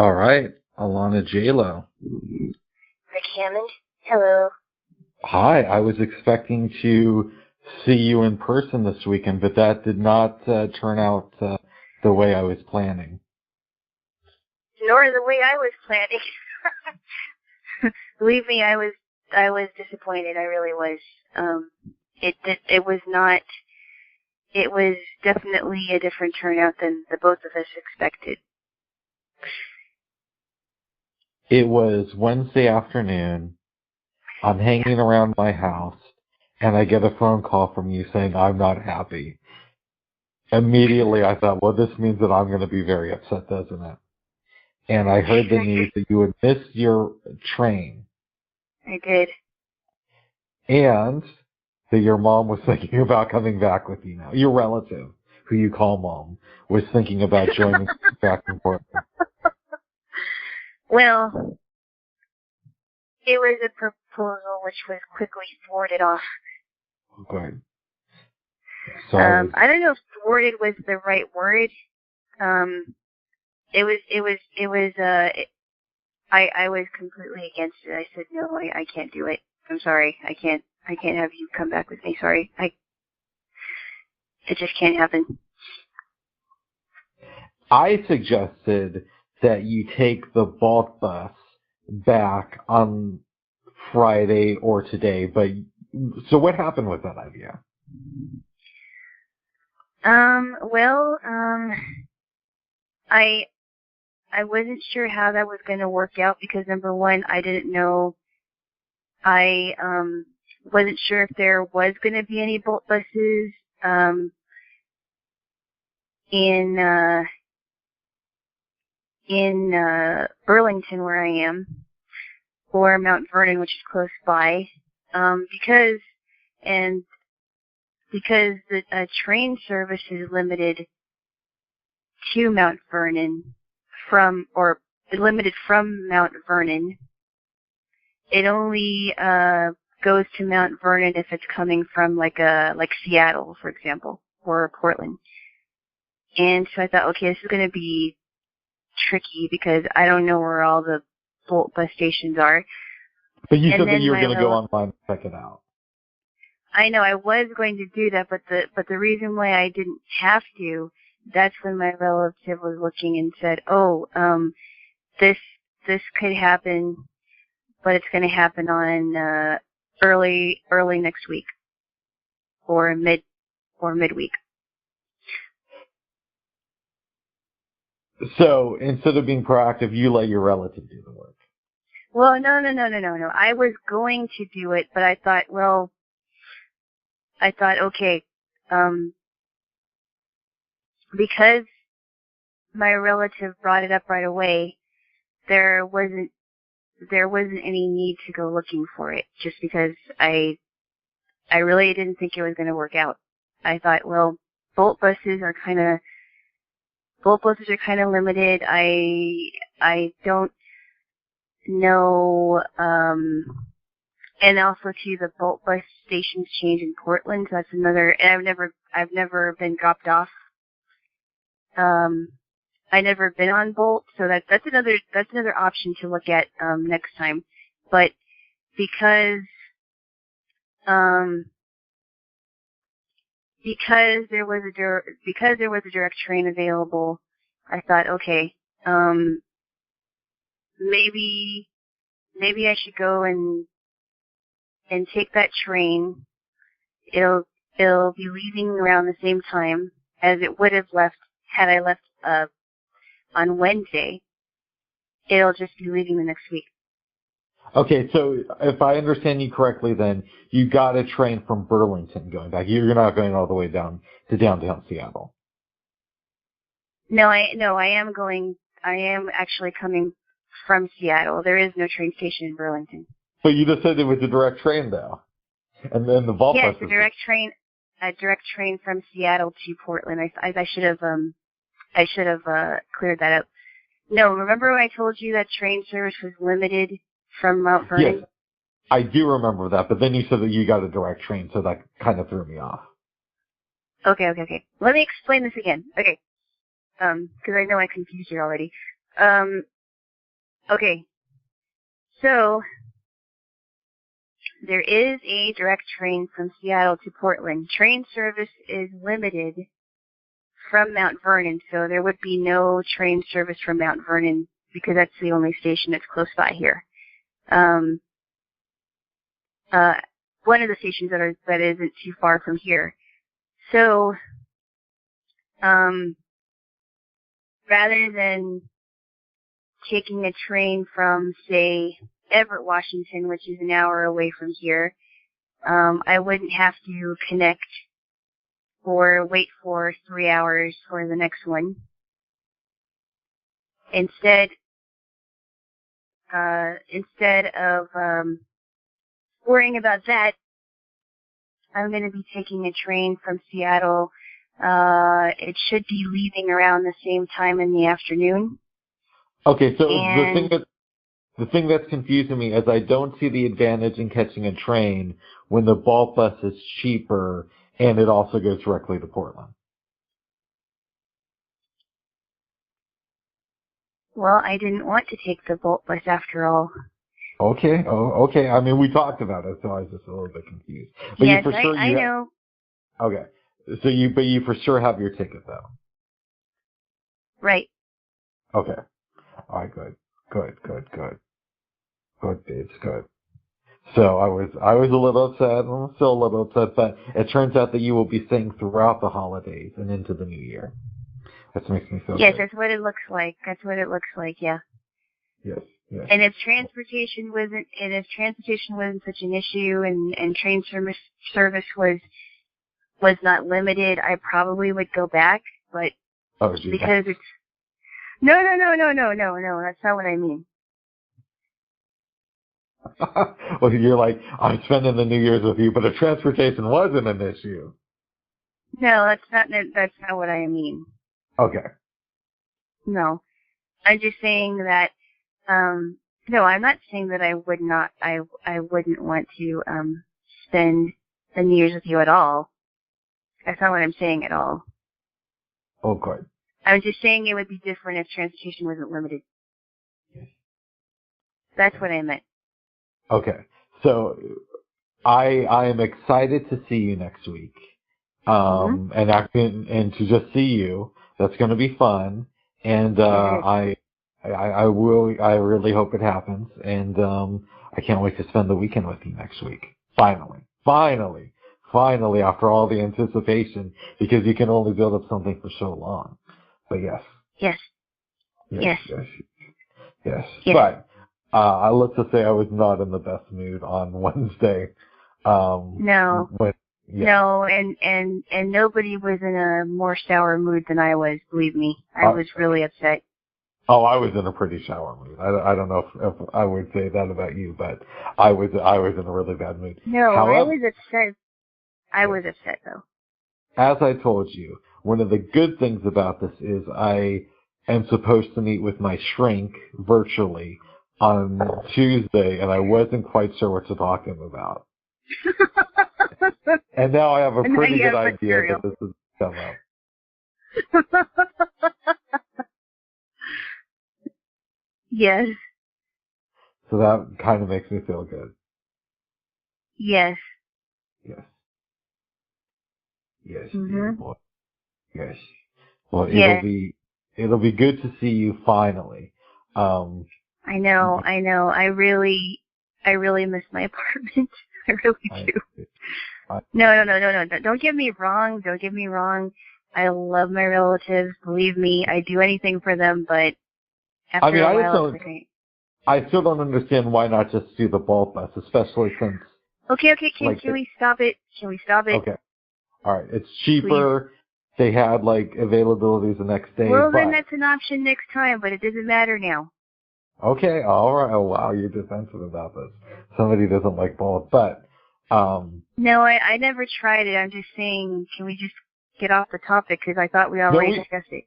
All right, Alana Jaylo. Rick Hammond, hello. Hi, I was expecting to see you in person this weekend, but that did not turn out the way I was planning. Nor the way I was planning. Believe me, I was disappointed. I really was. It was not. It was definitely a different turnout than the both of us expected. It was Wednesday afternoon. I'm hanging around my house, and I get a phone call from you saying I'm not happy. Immediately, I thought, well, this means that I'm going to be very upset, doesn't it? And I heard the news that you had missed your train. I did. And that your mom was thinking about coming back with you now. Your relative, who you call mom, was thinking about joining back and forth. Well, it was a proposal which was quickly thwarted off. Okay. Sorry. I don't know if thwarted was the right word. I was completely against it. I said, no, I can't do it. I'm sorry. I can't have you come back with me. Sorry. It just can't happen. I suggested that you take the bulk bus back on Friday or today, but so what happened with that idea? I wasn't sure how that was going to work out because number one, I didn't know. I wasn't sure if there was going to be any Bolt buses in Burlington where I am, or Mount Vernon, which is close by, because the train service is limited to Mount Vernon limited from Mount Vernon. It only goes to Mount Vernon if it's coming from like Seattle, for example, or Portland. And so I thought, okay, this is going to be tricky because I don't know where all the Bolt bus stations are. But you said that you were going to go online and check it out. I know I was going to do that, but the reason why I didn't have to, that's when my relative was looking and said, "Oh, this could happen, but it's going to happen on early next week, or midweek." So instead of being proactive, you let your relative do the work. Well, no. I was going to do it, but I thought, okay, because my relative brought it up right away, there wasn't any need to go looking for it, just because I really didn't think it was going to work out. I thought, well, Bolt buses are kind of limited. I don't know, and also too, the Bolt bus stations change in Portland, so that's another, and I've never been dropped off. I never been on Bolt, so that's another option to look at next time. But because there was a direct train available, I thought, okay, maybe I should go and take that train. It'll be leaving around the same time as it would have left had I left on Wednesday. It'll just be leaving the next week. Okay, so if I understand you correctly, then you got a train from Burlington going back. You're not going all the way down to downtown Seattle. No, I am actually coming from Seattle. There is no train station in Burlington. But you just said it was a direct train, though. And then the vault bus. Yes, a direct train from Seattle to Portland. I should have cleared that up. No, remember when I told you that train service was limited from Mount Vernon? Yes, I do remember that, but then you said that you got a direct train, so that kind of threw me off. Okay. Let me explain this again. Okay. Because I know I confused you already. Okay. So, there is a direct train from Seattle to Portland. Train service is limited from Mount Vernon, so there would be no train service from Mount Vernon because that's the only station that's close by here. One of the stations that isn't too far from here. So, rather than taking a train from, say, Everett, Washington, which is an hour away from here, I wouldn't have to connect or wait for 3 hours for the next one. Instead of worrying about that, I'm going to be taking a train from Seattle. It should be leaving around the same time in the afternoon. Okay, so the thing that's confusing me is I don't see the advantage in catching a train when the Bolt bus is cheaper and it also goes directly to Portland. Well, I didn't want to take the Bolt bus after all. Okay. Oh, okay. I mean, we talked about it, so I was just a little bit confused. But yes, I know. Okay. So you for sure have your ticket though. Right. Okay. All right. Good. Good, babes. Good. So I was a little upset. I'm still a little upset, but it turns out that you will be staying throughout the holidays and into the new year. That makes me feel good. Yes, that's what it looks like. Yeah. Yes. And if transportation wasn't such an issue and train service was not limited, I probably would go back, but because it's no, that's not what I mean. Well, you're like, I'm spending the New Year's with you, but if transportation wasn't an issue. No, that's not what I mean. Okay. No. I'm just saying that, no, I'm not saying that I wouldn't want to, spend the New Year's with you at all. That's not what I'm saying at all. Oh, good. I'm just saying it would be different if transportation wasn't limited. Yes. That's what I meant. Okay. So, I am excited to see you next week. And to just see you. That's going to be fun. And, I really hope it happens. And, I can't wait to spend the weekend with you next week. Finally, after all the anticipation, because you can only build up something for so long. But yes. Yes. But, let's just say I was not in the best mood on Wednesday. No, and nobody was in a more sour mood than I was, believe me. I was really upset. Oh, I was in a pretty sour mood. I don't know if I would say that about you, but I was in a really bad mood. No, I was upset. I was upset though. As I told you, one of the good things about this is I am supposed to meet with my shrink virtually on Tuesday, and I wasn't quite sure what to talk to him about. And now I have a pretty good idea that this is come up. Yes. So that kind of makes me feel good. Yes. Mm-hmm. Yes. Well, it'll be good to see you finally. I know. I really miss my apartment. I really do. No. Don't get me wrong. I love my relatives. Believe me, I do anything for them, but after a while, I still don't understand why not just do the Bolt bus, especially since... Okay, can we stop it? Okay. All right, it's cheaper. Please. They had, availabilities the next day. Well, then that's an option next time, but it doesn't matter now. Okay, all right. Oh, wow, you're defensive about this. Somebody doesn't like Bolt, but... No, I never tried it. I'm just saying, can we just get off the topic, because I thought we already discussed it.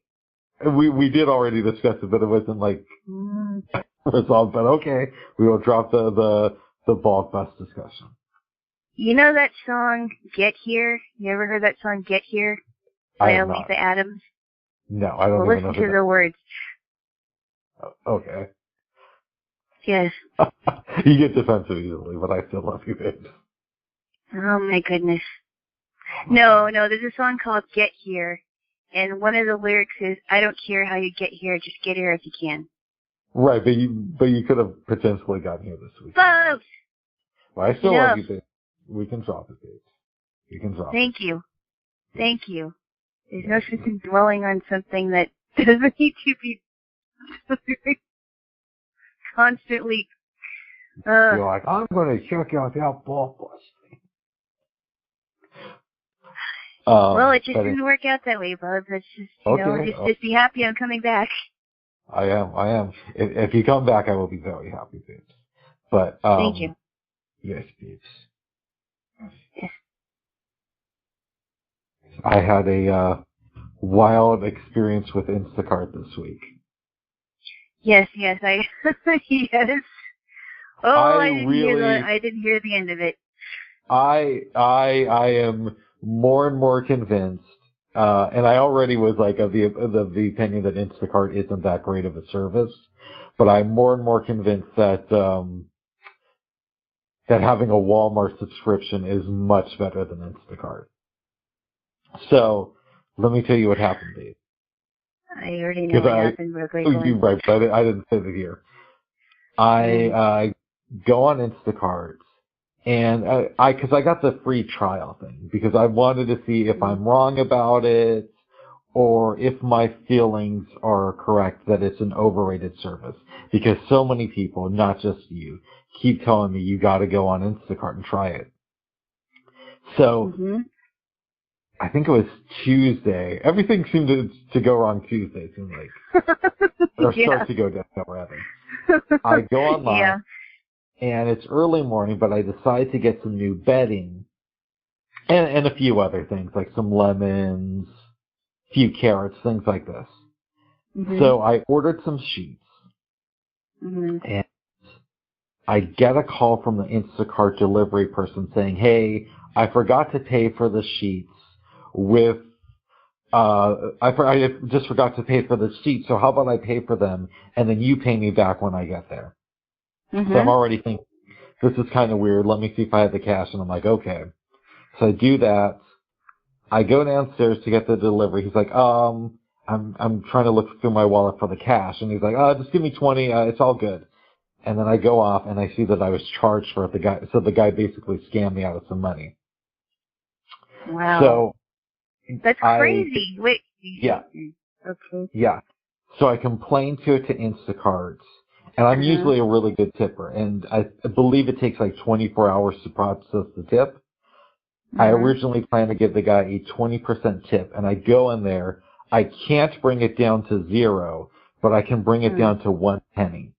We did already discuss it, but it wasn't, resolved. But okay, we will drop the Bolt bus discussion. You know that song, Get Here? You ever heard that song, Get Here? By Aletha Adams? No, I don't even know. Listen to the words. Okay. Yes. You get defensive easily, but I still love you, babe. Oh my goodness. No, there's a song called Get Here, and one of the lyrics is, I don't care how you get here, just get here if you can. Right, but you could have potentially gotten here this week. Both! Well, I still love you, babe. We can drop it, babe. We can drop it. Thank you. Thank you. There's no sense in dwelling on something that doesn't need to be constantly. You're like, I'm going to check out that blockbuster. Well, it just didn't work out that way, bub. That's just, just be happy I'm coming back. I am. If you come back, I will be very happy, babes. But, thank you. Yes, babes. Yes. I had a wild experience with Instacart this week. Yes, yes. Oh, I didn't hear the end of it. I am more and more convinced, and I already was like of the opinion that Instacart isn't that great of a service, but I'm more and more convinced that that having a Walmart subscription is much better than Instacart. So let me tell you what happened, Dave. I already know what happened. You're right, but I didn't say it here. I go on Instacart. And because I got the free trial thing, because I wanted to see if I'm wrong about it, or if my feelings are correct that it's an overrated service. Because so many people, not just you, keep telling me you got to go on Instacart and try it. So I think it was Tuesday. Everything seemed to go wrong Tuesday. It seemed like, or start to go down rather. I go online. Yeah. And it's early morning, but I decide to get some new bedding and a few other things, like some lemons, a few carrots, things like this. So I ordered some sheets, and I get a call from the Instacart delivery person saying, hey, I forgot to pay for the sheets with, I just forgot to pay for the sheets, so how about I pay for them, and then you pay me back when I get there. So I'm already thinking, this is kind of weird. Let me see if I have the cash. And I'm like, okay. So I do that. I go downstairs to get the delivery. He's like, I'm trying to look through my wallet for the cash. And he's like, just give me 20. It's all good. And then I go off and I see that I was charged for it. So the guy basically scammed me out of some money. Wow. So that's crazy. Wait. Yeah. Okay. Yeah. So I complained to Instacart. And I'm usually a really good tipper, and I believe it takes like 24 hours to process the tip. I originally planned to give the guy a 20% tip, and I go in there. I can't bring it down to 0, but I can bring it down to 1 penny.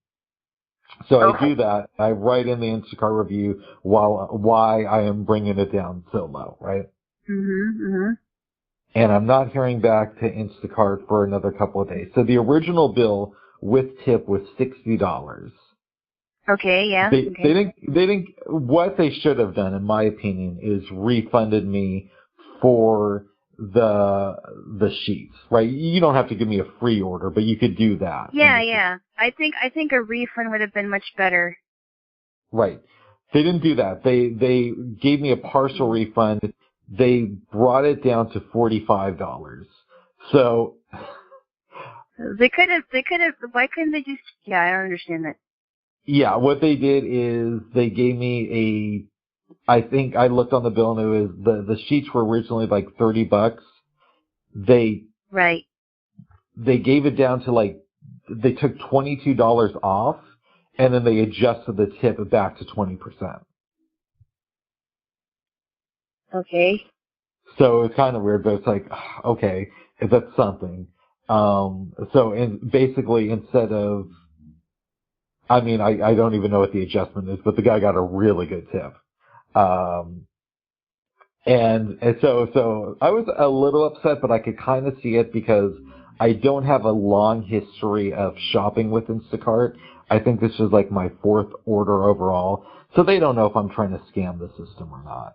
So I do that. I write in the Instacart review why I am bringing it down so low, right? And I'm not hearing back to Instacart for another couple of days. So the original bill with tip was $60. Okay, yeah. They didn't, what they should have done, in my opinion, is refunded me for the sheets, right? You don't have to give me a free order, but you could do that. Yeah. I think a refund would have been much better. Right. They didn't do that. They gave me a partial refund. They brought it down to $45. So They could have, why couldn't they just, I don't understand that. Yeah, what they did is they gave me I think I looked on the bill and it was, the sheets were originally like $30. They gave it down to like, they took $22 off and then they adjusted the tip back to 20%. Okay. So it's kind of weird, but it's like, okay, that's something. Basically instead of, I mean, I don't even know what the adjustment is, but the guy got a really good tip. And so I was a little upset, but I could kind of see it because I don't have a long history of shopping with Instacart. I think this was like my 4th order overall. So they don't know if I'm trying to scam the system or not.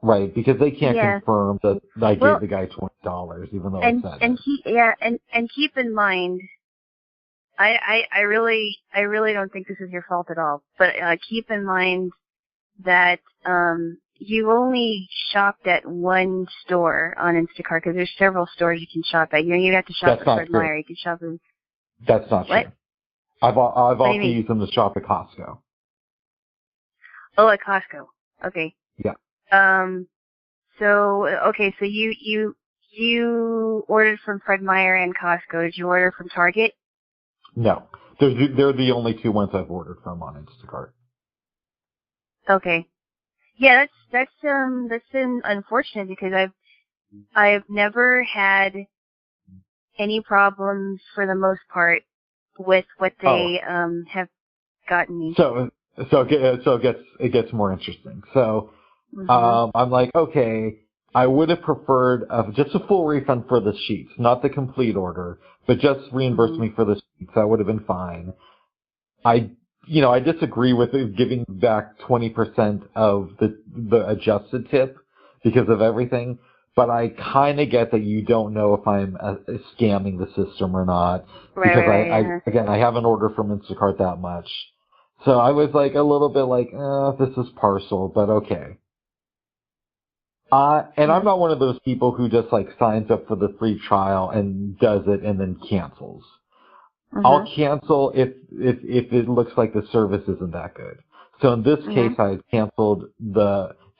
Right, because they can't confirm that I gave the guy $20, even though I said it. And keep in mind, I really don't think this is your fault at all. But keep in mind that you only shopped at one store on Instacart because there's several stores you can shop at. You have to shop That's at not Fred true. Meyer. You can shop at That's not what? true. I've What do also you mean? used them to shop at Costco. Oh, at Costco. Okay. Yeah. So okay. So you ordered from Fred Meyer and Costco. Did you order from Target? No. They're the only two ones I've ordered from on Instacart. Okay. Yeah, that's unfortunate because I've never had any problems for the most part with what they have gotten me. So it gets more interesting. So I'm like, okay, I would have preferred just a full refund for the sheets, not the complete order, but just reimburse me for the sheets. That would have been fine. I disagree with giving back 20% of the adjusted tip because of everything. But I kind of get that you don't know if I'm scamming the system or not. Because I haven't ordered from Instacart that much. So I was like a little bit like, this is partial, but okay. And I'm not one of those people who just like signs up for the free trial and does it and then cancels. I'll cancel if it looks like the service isn't that good. So in this case, I canceled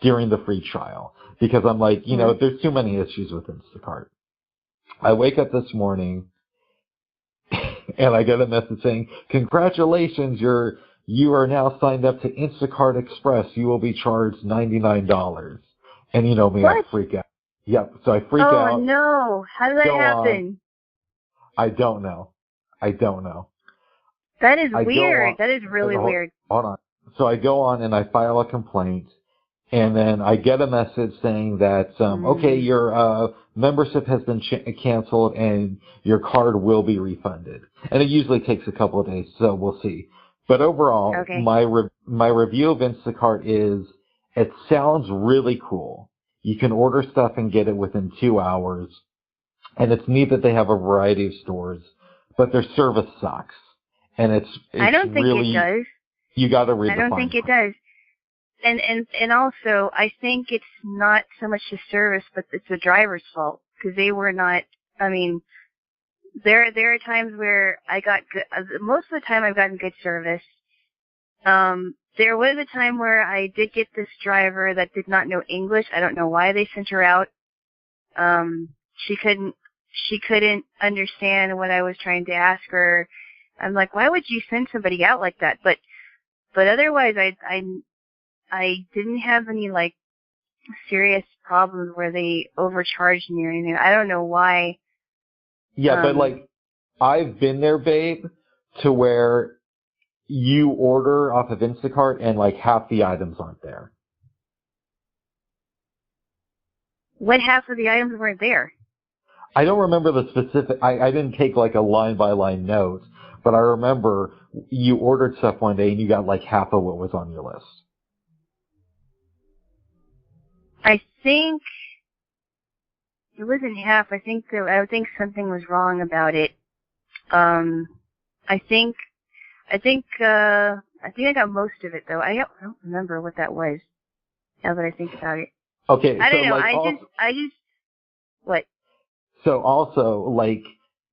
during the free trial because I'm like, there's too many issues with Instacart. I wake up this morning and I get a message saying, "Congratulations, you are now signed up to Instacart Express. You will be charged $99." And you know me, I freak out. Yep. So I freak out. Oh no! How did that happen? I don't know. That is weird. That is really weird. Hold on. So I go on and I file a complaint, and then I get a message saying that, okay, your membership has been canceled and your card will be refunded. And it usually takes a couple of days, so we'll see. But overall, my review of Instacart is, it sounds really cool. You can order stuff and get it within 2 hours. And it's neat that they have a variety of stores, but their service sucks. And it's I don't think really, it does. You got to read the fine print. I don't think it does. And also, I think it's not so much the service, but it's the driver's fault because they were not. I mean, there are times where I got good. Most of the time, I've gotten good service. There was a time where I did get this driver that did not know English. I don't know why they sent her out. She couldn't understand what I was trying to ask her. I'm like, why would you send somebody out like that? But otherwise, I didn't have any like serious problems where they overcharged me or anything. I don't know why. Yeah, but like, I've been there, babe, to where you order off of Instacart and like half the items aren't there. What half of the items weren't there? I don't remember the specific. I didn't take like a line by line note, but I remember you ordered stuff one day and you got like half of what was on your list. I think it wasn't half. I think something was wrong about it. I think I got most of it though. I don't remember what that was. Now that I think about it. Okay. I don't know. Like I just what? So also, like,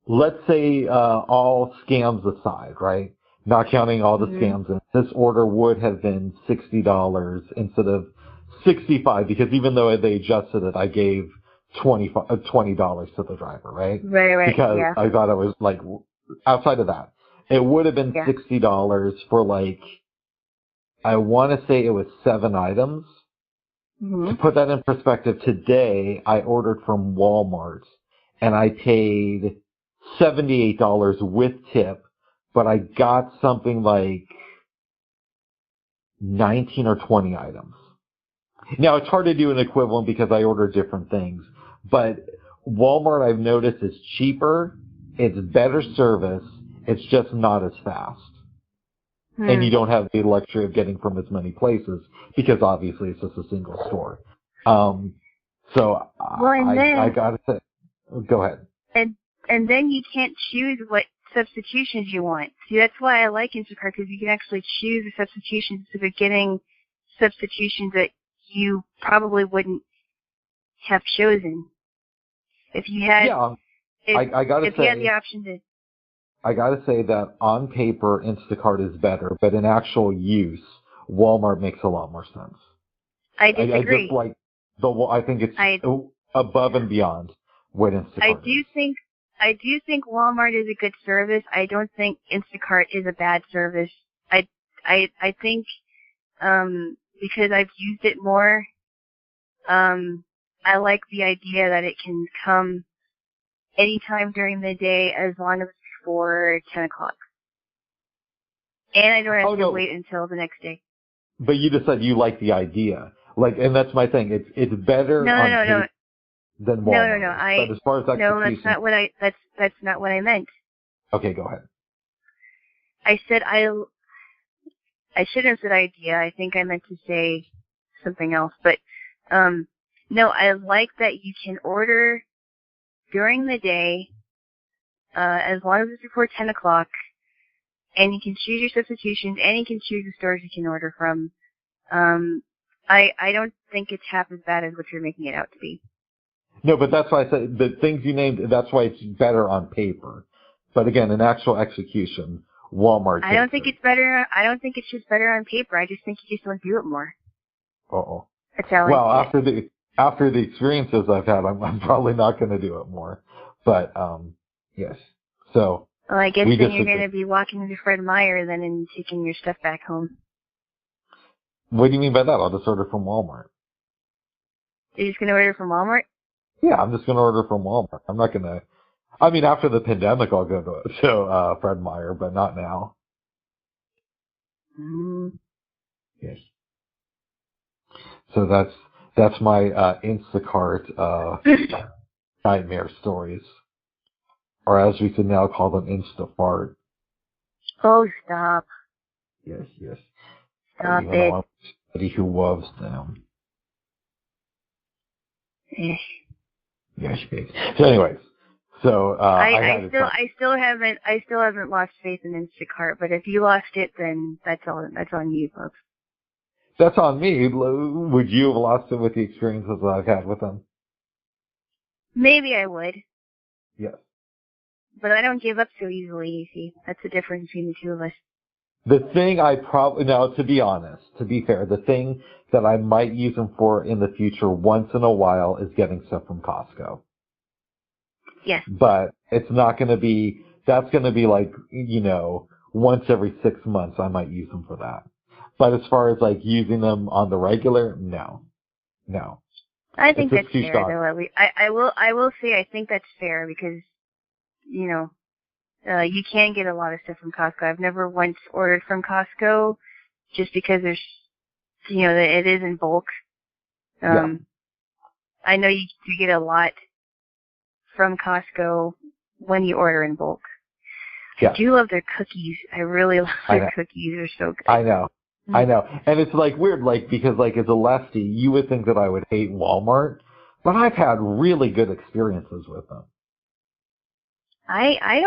let's say all scams aside, right? Not counting all the scams, and this order would have been $60 instead of $65 because even though they adjusted it, I gave $20 to the driver, right? Right. Because I thought it was like outside of that, it would have been $60 for like, I want to say it was 7 items. To put that in perspective, today I ordered from Walmart and I paid $78 with tip, but I got something like 19 or 20 items. Now it's hard to do an equivalent because I order different things, but Walmart I've noticed is cheaper, it's better service, it's just not as fast. And you don't have the luxury of getting from as many places because obviously it's just a single store. I gotta say, go ahead. And then you can't choose what substitutions you want. See, that's why I like Instacart, because you can actually choose the substitutions instead of getting substitutions that you probably wouldn't have chosen. If you had, I gotta say, you had the option to. I gotta say that on paper, Instacart is better, but in actual use, Walmart makes a lot more sense. I disagree. I just like I think it's above and beyond what Instacart is. I do think Walmart is a good service. I don't think Instacart is a bad service. I think, because I've used it more, I like the idea that it can come anytime during the day as long as it's before 10 o'clock. And I don't have to wait until the next day. But you just said you like the idea. And that's my thing. It's better paper than Walmart. No. But as far as execution, that's not what I meant. Okay, go ahead. I said I shouldn't have said idea. I think I meant to say something else. But no, I like that you can order during the day, as long as it's before 10 o'clock, and you can choose your substitutions, and you can choose the stores you can order from. I don't think it's half as bad as what you're making it out to be. No, but that's why I said the things you named, that's why it's better on paper. But again, in actual execution, Walmart. I don't think it's better. I don't think it's just better on paper. I just think you just don't do it more. Uh-oh. That's how I see it. After the experiences I've had, I'm probably not going to do it more. But, yes. So. Well, I guess then you're going to be walking to Fred Meyer then and taking your stuff back home. What do you mean by that? I'll just order from Walmart. You're just going to order from Walmart? Yeah, I'm just going to order from Walmart. I'm not going to. I mean, after the pandemic, I'll go to Fred Meyer, but not now. Yes. So that's my Instacart nightmare stories, or as we can now call them, Instafart. Oh, stop. Yes. Stop it. Somebody who loves them. Yes. Yes. So, anyways, I still haven't lost faith in Instacart. But if you lost it, then that's on you, folks. That's on me. Would you have lost it with the experiences that I've had with them? Maybe I would. Yes. But I don't give up so easily, you see. That's the difference between the two of us. The thing to be honest, to be fair, the thing that I might use them for in the future once in a while is getting stuff from Costco. Yes. But it's not going to be, that's going to be once every 6 months I might use them for that. But as far as using them on the regular, no. I think that's fair, though. I will say I think that's fair because, you can get a lot of stuff from Costco. I've never once ordered from Costco just because there's, it is in bulk. I know you get a lot from Costco when you order in bulk. Yeah. I do love their cookies. I really love their cookies. They're so good. I know. And it's weird, because as a lefty, you would think that I would hate Walmart, but I've had really good experiences with them. I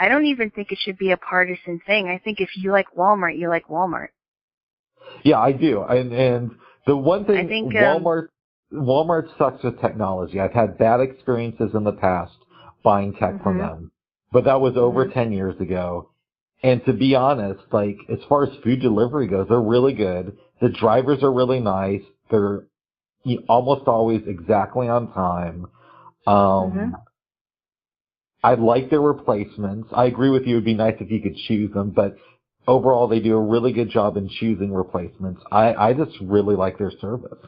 don't even think it should be a partisan thing. I think if you like Walmart, you like Walmart. Yeah, I do. And the one thing, Walmart sucks with technology. I've had bad experiences in the past buying tech from them, but that was over 10 years ago. And to be honest, as far as food delivery goes, they're really good. The drivers are really nice. They're almost always exactly on time. I like their replacements. I agree with you. It would be nice if you could choose them, but overall, they do a really good job in choosing replacements. I just really like their service.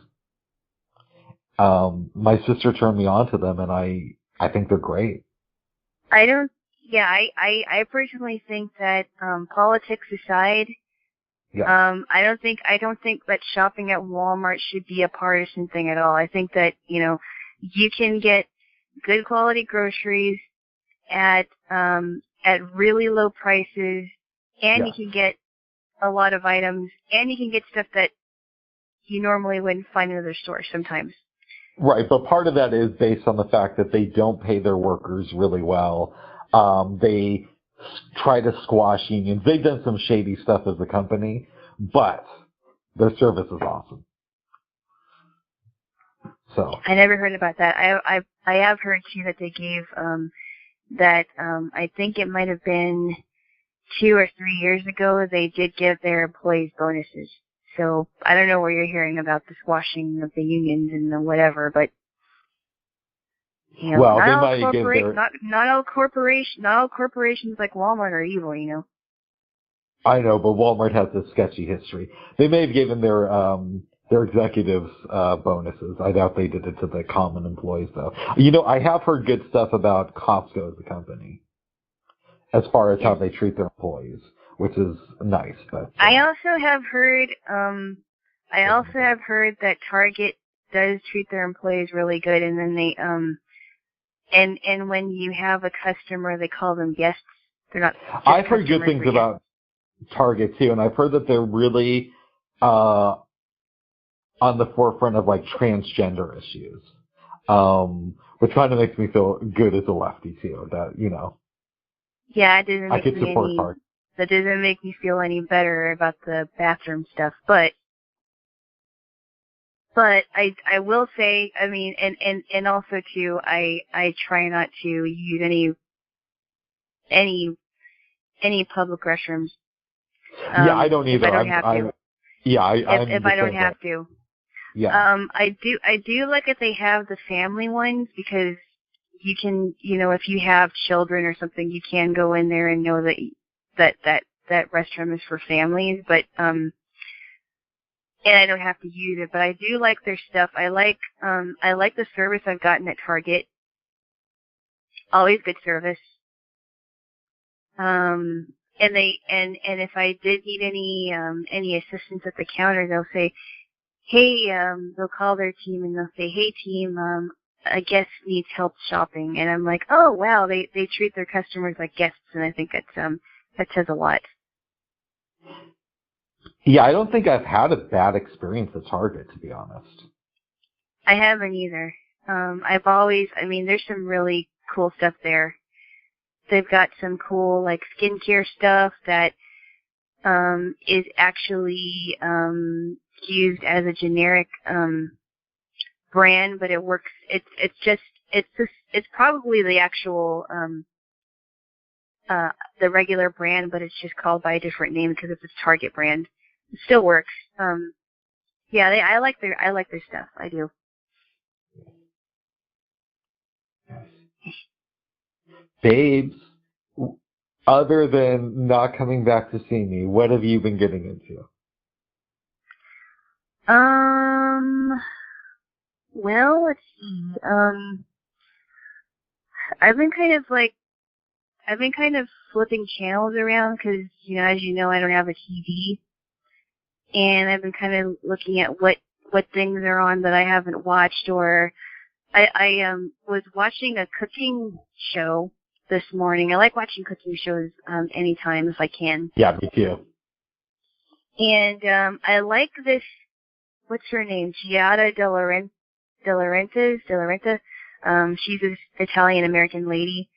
My sister turned me on to them, and I think they're great. I personally think that, politics aside, I don't think that shopping at Walmart should be a partisan thing at all. I think that, you can get good quality groceries at really low prices, and you can get a lot of items, and you can get stuff that you normally wouldn't find in other stores sometimes. Right, but part of that is based on the fact that they don't pay their workers really well. They try to squash unions. They've done some shady stuff as a company, but their service is awesome. So I never heard about that. I have heard too that they gave I think it might have been 2 or 3 years ago, they did give their employees bonuses. So I don't know where you're hearing about the squashing of the unions and the whatever, but you know, well, not they all might give their. not all corporations like Walmart are evil, you know. I know, but Walmart has a sketchy history. They may have given their executives bonuses. I doubt they did it to the common employees, though. You know, I have heard good stuff about Costco as a company, as far as how they treat their employees, which is nice. But I also have heard that Target does treat their employees really good, and then they and when you have a customer, they call them guests. They're not. I've heard good things about Target too, and I've heard that they're really on the forefront of like transgender issues, which kind of makes me feel good as a lefty too. That you know. Yeah, it doesn't I make could me support any. Target. That doesn't make me feel any better about the bathroom stuff, but I will say, I mean, and also too, I try not to use any public restrooms. Yeah, I don't either. If I don't have to. Yeah, if I don't have to. Yeah. I do like that they have the family ones because you can, you know, if you have children or something, you can go in there and know that restroom is for families, but and I don't have to use it, but I do like their stuff. I like the service I've gotten at Target. Always good service. And if I did need any assistance at the counter, they'll say, hey, they'll call their team and they'll say, hey team, a guest needs help shopping. And I'm like, oh wow, they treat their customers like guests, and I think that says a lot. Yeah, I don't think I've had a bad experience at Target, to be honest. I haven't either. There's some really cool stuff there. They've got some cool, like, skincare stuff that, is actually, used as a generic, brand, but it works, it's probably the actual, the regular brand, but it's just called by a different name because it's a Target brand. It still works. Yeah, I like their stuff. I do. Babes, other than not coming back to see me, what have you been getting into? Well, let's see. I've been kind of flipping channels around because, you know, as you know, I don't have a TV. And I've been kind of looking at what things are on that I haven't watched, or I was watching a cooking show this morning. I like watching cooking shows anytime if I can. Yeah, me too. And I like this, what's her name? Giada De Laurenta. She's an Italian-American lady.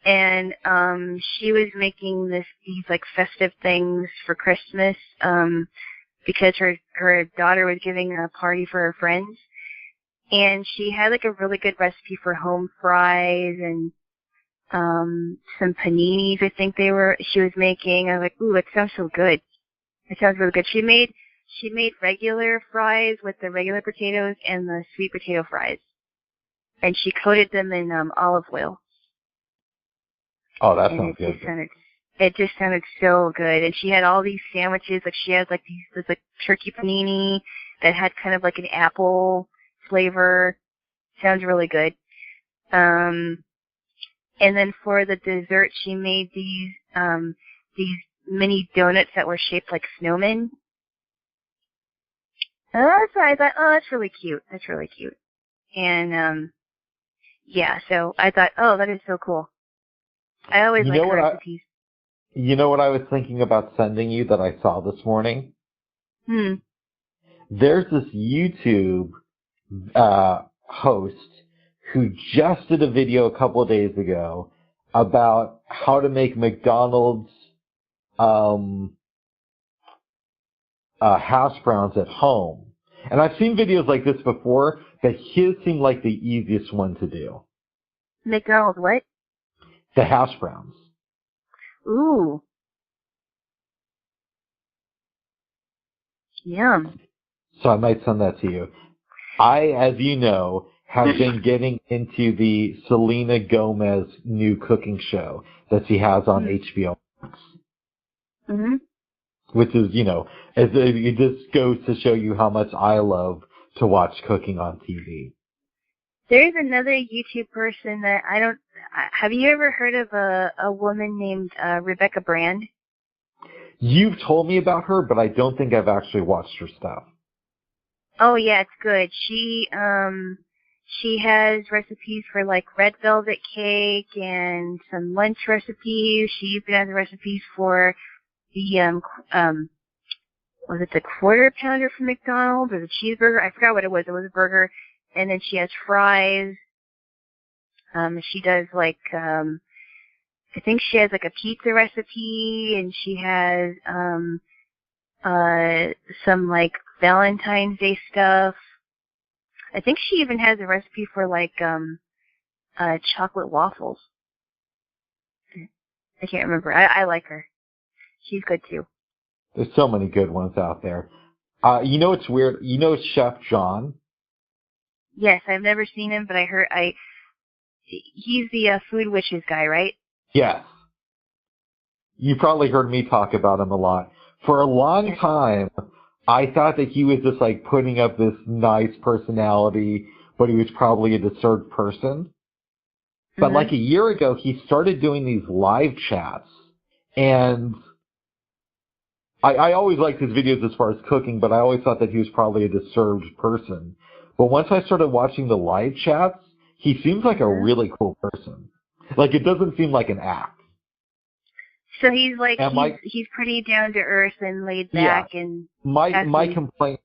And she was making these like festive things for Christmas because her daughter was giving a party for her friends. And she had like a really good recipe for home fries and some paninis, I think she was making. I was like, ooh, that sounds so good. It sounds really good. She made regular fries with the regular potatoes and the sweet potato fries. And she coated them in olive oil. Oh, that sounds good. It just sounded so good. And she had all these sandwiches. Like she had like this like turkey panini that had kind of like an apple flavor. Sounds really good. And then for the dessert, she made these mini donuts that were shaped like snowmen. So I thought, oh, that's really cute. That's really cute. And yeah, so I thought, oh, that is so cool. I always like her recipes. You know what I was thinking about sending you that I saw this morning? There's this YouTube host who just did a video a couple of days ago about how to make McDonald's hash browns at home. And I've seen videos like this before, but his seemed like the easiest one to do. McDonald's what? The hash browns. Ooh. Yum. So I might send that to you. I, as you know, have been getting into the Selena Gomez new cooking show that she has on HBO. Mm-hmm. Which is, it just goes to show you how much I love to watch cooking on TV. There's another YouTube person that have you ever heard of a woman named Rebecca Brand? You've told me about her, but I don't think I've actually watched her stuff. Oh yeah, it's good. She has recipes for like red velvet cake and some lunch recipes. She even has recipes for the was it the quarter pounder from McDonald's or the cheeseburger? I forgot what it was. It was a burger. And then she has fries. She does like I think she has like a pizza recipe, and she has some like Valentine's Day stuff. I think she even has a recipe for like chocolate waffles. I can't remember. I like her. She's good too. There's so many good ones out there. You know what's weird? You know Chef John? Yes, I've never seen him, but he's the Food Witches guy, right? Yes. You probably heard me talk about him a lot. For a long time, I thought that he was just like putting up this nice personality, but he was probably a disturbed person. But like a year ago, he started doing these live chats, and I always liked his videos as far as cooking, but I always thought that he was probably a disturbed person. But once I started watching the live chats, he seems like a really cool person. Like, it doesn't seem like an act. So he's like, he's pretty down to earth and laid back, and my complaint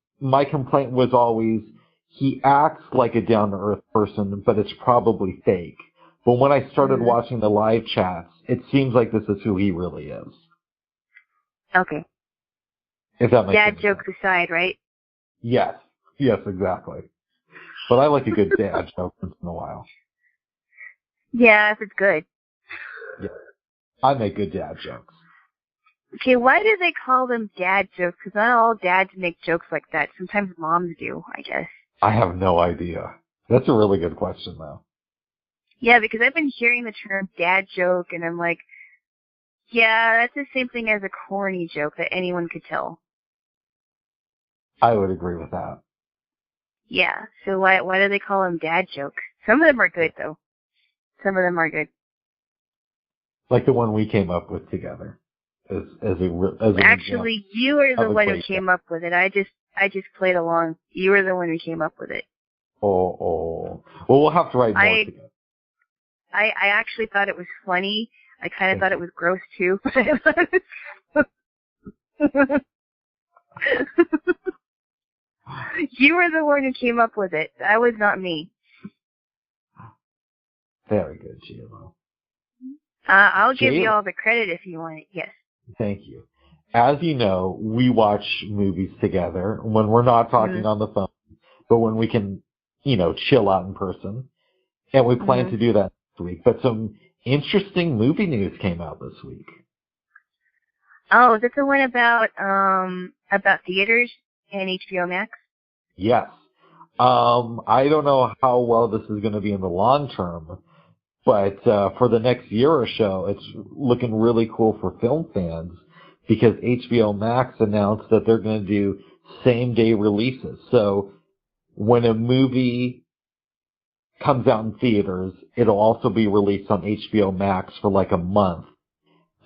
was always he acts like a down to earth person, but it's probably fake. But when I started watching the live chats, it seems like this is who he really is. Okay. If that makes sense. Dad jokes aside, right? Yes, exactly. But I like a good dad joke once in a while. Yeah, if it's good. Yeah. I make good dad jokes. Okay, why do they call them dad jokes? Because not all dads make jokes like that. Sometimes moms do, I guess. I have no idea. That's a really good question, though. Yeah, because I've been hearing the term dad joke, and I'm like, yeah, that's the same thing as a corny joke that anyone could tell. I would agree with that. Yeah, so why do they call them dad jokes? Some of them are good, though. Some of them are good. Like the one we came up with together. Actually, you are the one who came up with it. I just played along. You were the one who came up with it. Oh. Well, we'll have to write more together. I actually thought it was funny. I kind of thought it was gross, too. You were the one who came up with it. That was not me. Very good, Jaylo. I'll give you all the credit if you want it. Yes. Thank you. As you know, we watch movies together when we're not talking on the phone, but when we can, chill out in person. And we plan to do that this week. But some interesting movie news came out this week. Oh, is it the one about theaters and HBO Max? Yes. I don't know how well this is going to be in the long term, but for the next year or so, it's looking really cool for film fans because HBO Max announced that they're going to do same-day releases. So when a movie comes out in theaters, it'll also be released on HBO Max for like a month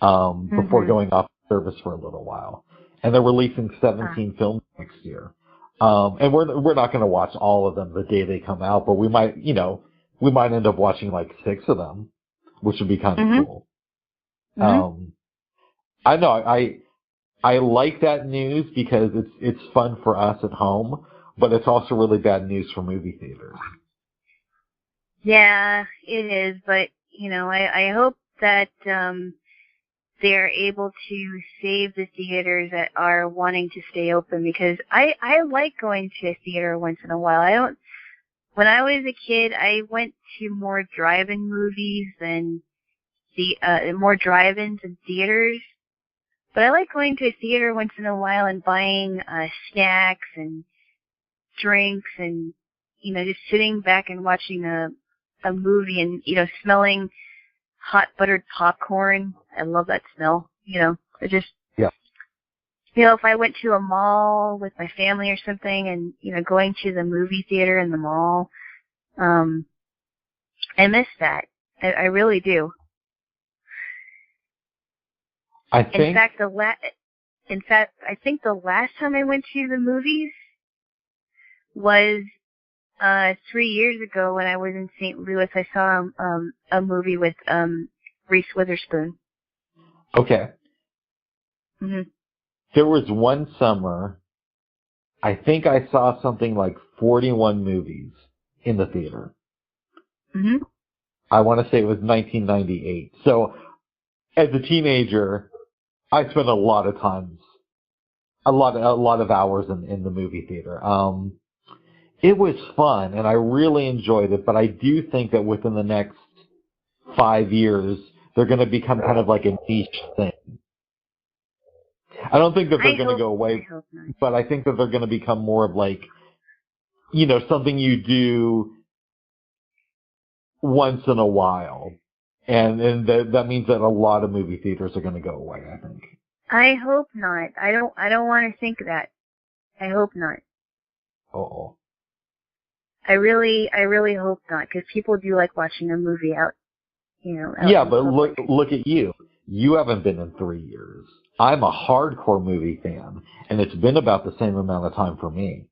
before going off service for a little while. And they're releasing 17 films next year. And we're not going to watch all of them the day they come out, but we might end up watching like 6 of them, which would be kind of cool. I know I like that news because it's fun for us at home, but it's also really bad news for movie theaters. Yeah, it is, but I hope that they're able to save the theaters that are wanting to stay open, because I like going to a theater once in a while. When I was a kid, I went to more drive-in movies than more drive-ins and theaters. But I like going to a theater once in a while and buying snacks and drinks and, just sitting back and watching a movie and, smelling hot buttered popcorn. I love that smell. It just, Yeah. if I went to a mall with my family or something and, going to the movie theater in the mall, I miss that. I really do. I think. In fact, I think the last time I went to the movies was 3 years ago when I was in St. Louis. I saw a movie with Reese Witherspoon. Okay. Mm-hmm. There was one summer, I think I saw something like 41 movies in the theater. Mm-hmm. I want to say it was 1998. So, as a teenager, I spent a lot of hours in the movie theater. It was fun, and I really enjoyed it, but I do think that within the next 5 years, they're going to become kind of like a niche thing. I don't think that they're going to go away, but I think that they're going to become more of like, something you do once in a while. And that means that a lot of movie theaters are going to go away, I think. I hope not. I don't want to think that. I hope not. Uh-oh. I really hope not, because people do like watching a movie out, out yeah, in but public. look at you. You haven't been in 3 years. I'm a hardcore movie fan, and it's been about the same amount of time for me.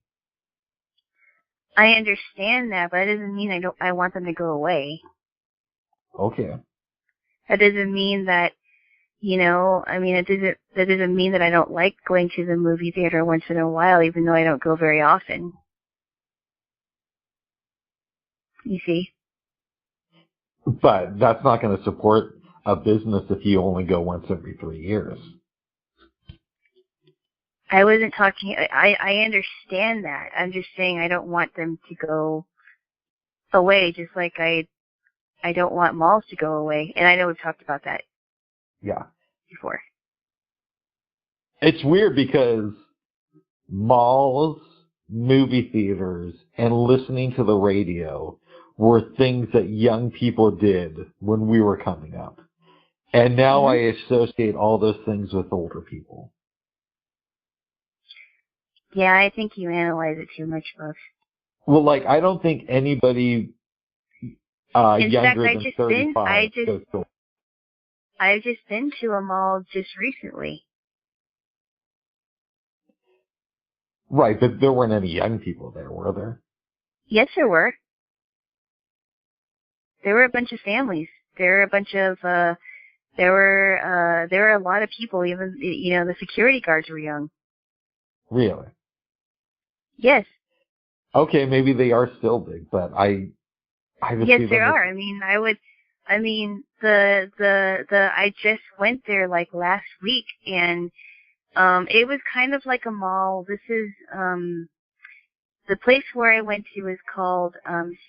I understand that, but that doesn't mean I want them to go away. Okay. That doesn't mean that, that doesn't mean that I don't like going to the movie theater once in a while, even though I don't go very often. You see? But that's not going to support a business if you only go once every 3 years. I wasn't talking, I understand that. I'm just saying I don't want them to go away, just like I don't want malls to go away. And I know we've talked about that. Yeah. Before. It's weird because malls, movie theaters, and listening to the radio were things that young people did when we were coming up. And now Mm-hmm. I associate all those things with older people. Yeah, I think you analyze it too much, folks. Well, I don't think anybody younger than 35 goes to. I've just been to a mall just recently. Right, but there weren't any young people there, were there? Yes, there were. There were a bunch of families. There were a bunch of, there were a lot of people, even, the security guards were young. Really? Yes. Okay, maybe they are still big, but I just yes, see there them are. I just went there last week, and it was kind of like a mall. This is the place where I went to is called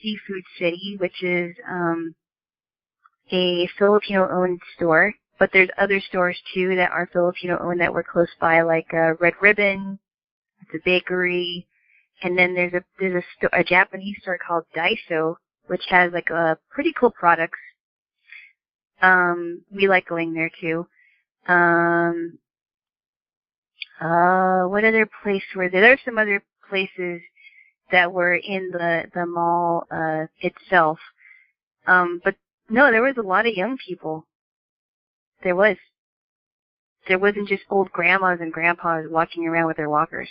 Seafood City, which is a Filipino-owned store. But there's other stores too that are Filipino-owned that were close by, like Red Ribbon, the bakery, and then there's a Japanese store called Daiso, which has pretty cool products. We like going there too. What other place were there? There's some other places that were in the mall itself. But no, there was a lot of young people. There wasn't just old grandmas and grandpas walking around with their walkers.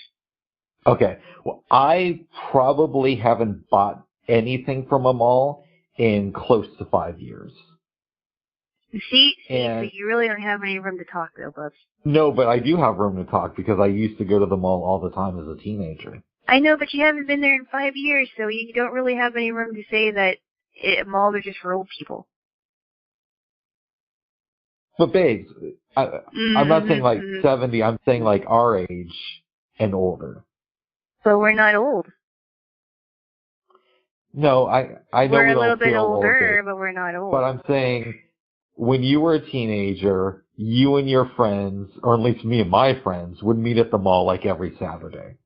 Okay. Well, I probably haven't bought anything from a mall in close to 5 years. See, so you really don't have any room to talk, though, Bubs. No, but I do have room to talk because I used to go to the mall all the time as a teenager. I know, but you haven't been there in 5 years, so you don't really have any room to say that malls are just for old people. But babes, I'm not saying like 70. I'm saying like our age and older. But we're not old. No, I know we're we a little don't bit feel older, old, but we're not old. but I'm saying when you were a teenager, you and your friends, or at least me and my friends, would meet at the mall like every Saturday.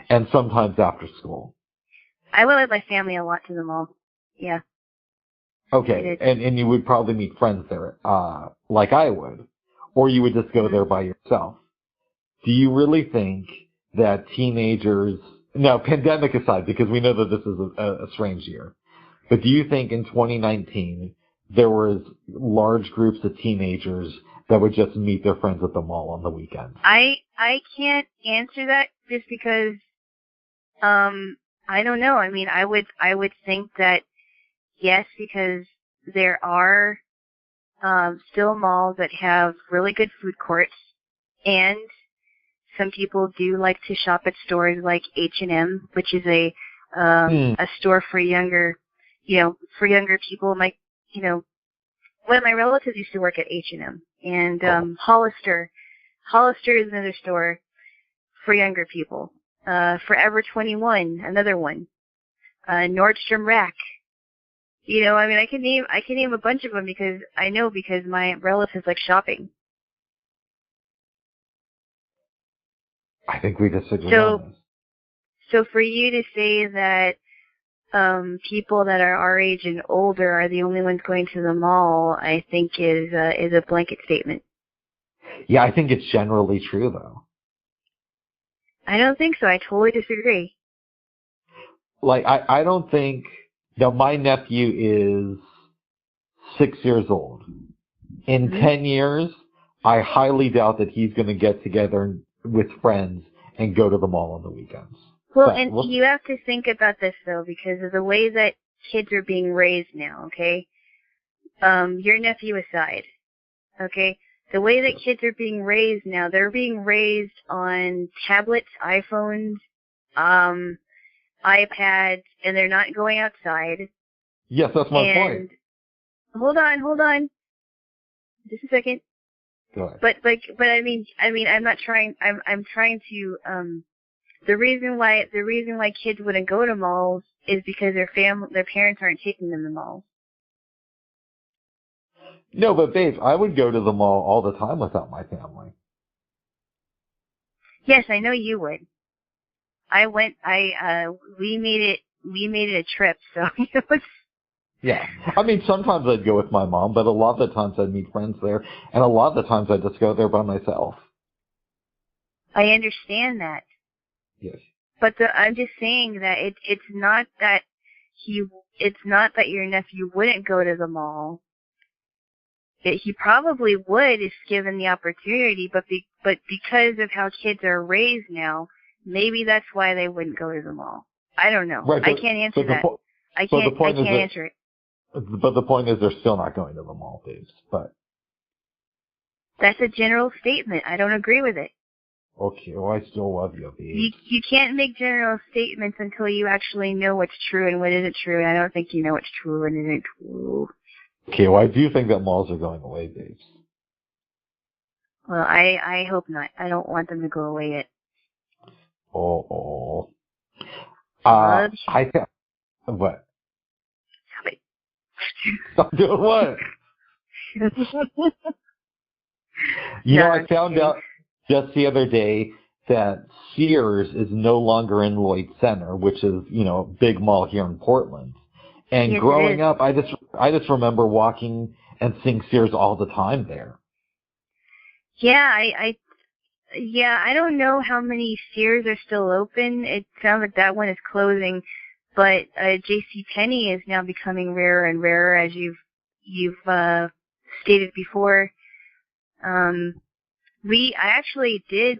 And sometimes after school. I went with my family a lot to the mall. Yeah. Okay, and you would probably meet friends there, like I would. Or you would just go there by yourself. Do you really think that teenagers, now pandemic aside, because we know that this is a strange year, but do you think in 2019 there was large groups of teenagers that would just meet their friends at the mall on the weekends? I can't answer that just because, I don't know. I mean, I would think that yes, because there are still malls that have really good food courts, and some people do like to shop at stores like H&M, which is a store for younger people. One of my relatives used to work at H&M, and Hollister is another store for younger people. Forever 21, another one. Nordstrom Rack. I mean, I can name a bunch of them because my relatives like shopping. I think we disagree on this. So for you to say that people that are our age and older are the only ones going to the mall, I think is a blanket statement. Yeah, I think it's generally true, though. I don't think so. I totally disagree. Like, I don't think... Now, my nephew is 6 years old. In 10 years, I highly doubt that he's going to get together with friends and go to the mall on the weekends. Well, you have to think about this, though, because of the way that kids are being raised now, okay? Your nephew aside, okay? The way that kids are being raised now, they're being raised on tablets, iPhones, iPads, and they're not going outside. Yes, that's my point. Hold on. Just a second. Go ahead. But I mean, I'm not trying. I'm trying to. The reason why kids wouldn't go to malls is because their parents aren't taking them to malls. No, but babe, I would go to the mall all the time without my family. Yes, I know you would. We made it a trip, so it was. Yeah. I mean, sometimes I'd go with my mom, but a lot of the times I'd meet friends there, and a lot of the times I'd just go there by myself. I understand that. Yes. But I'm just saying that it's not that your nephew wouldn't go to the mall. He probably would if given the opportunity, but because of how kids are raised now, maybe that's why they wouldn't go to the mall. I don't know. Right, I can't answer that. I can't answer it. But the point is they're still not going to the mall, babes. But that's a general statement. I don't agree with it. Okay, well, I still love you, babes. You can't make general statements until you actually know what's true and what isn't true, and I don't think you know what's true and isn't true. Okay, well, I do think that malls are going away, babes. Well, I hope not. I don't want them to go away yet. Oh. What? Stop it. Stop doing what? I found out just the other day that Sears is no longer in Lloyd Center, which is, a big mall here in Portland. And yes, growing up, I just remember walking and seeing Sears all the time there. Yeah, I don't know how many Sears are still open. It sounds like that one is closing, but JCPenney is now becoming rarer and rarer, as you've stated before. I actually did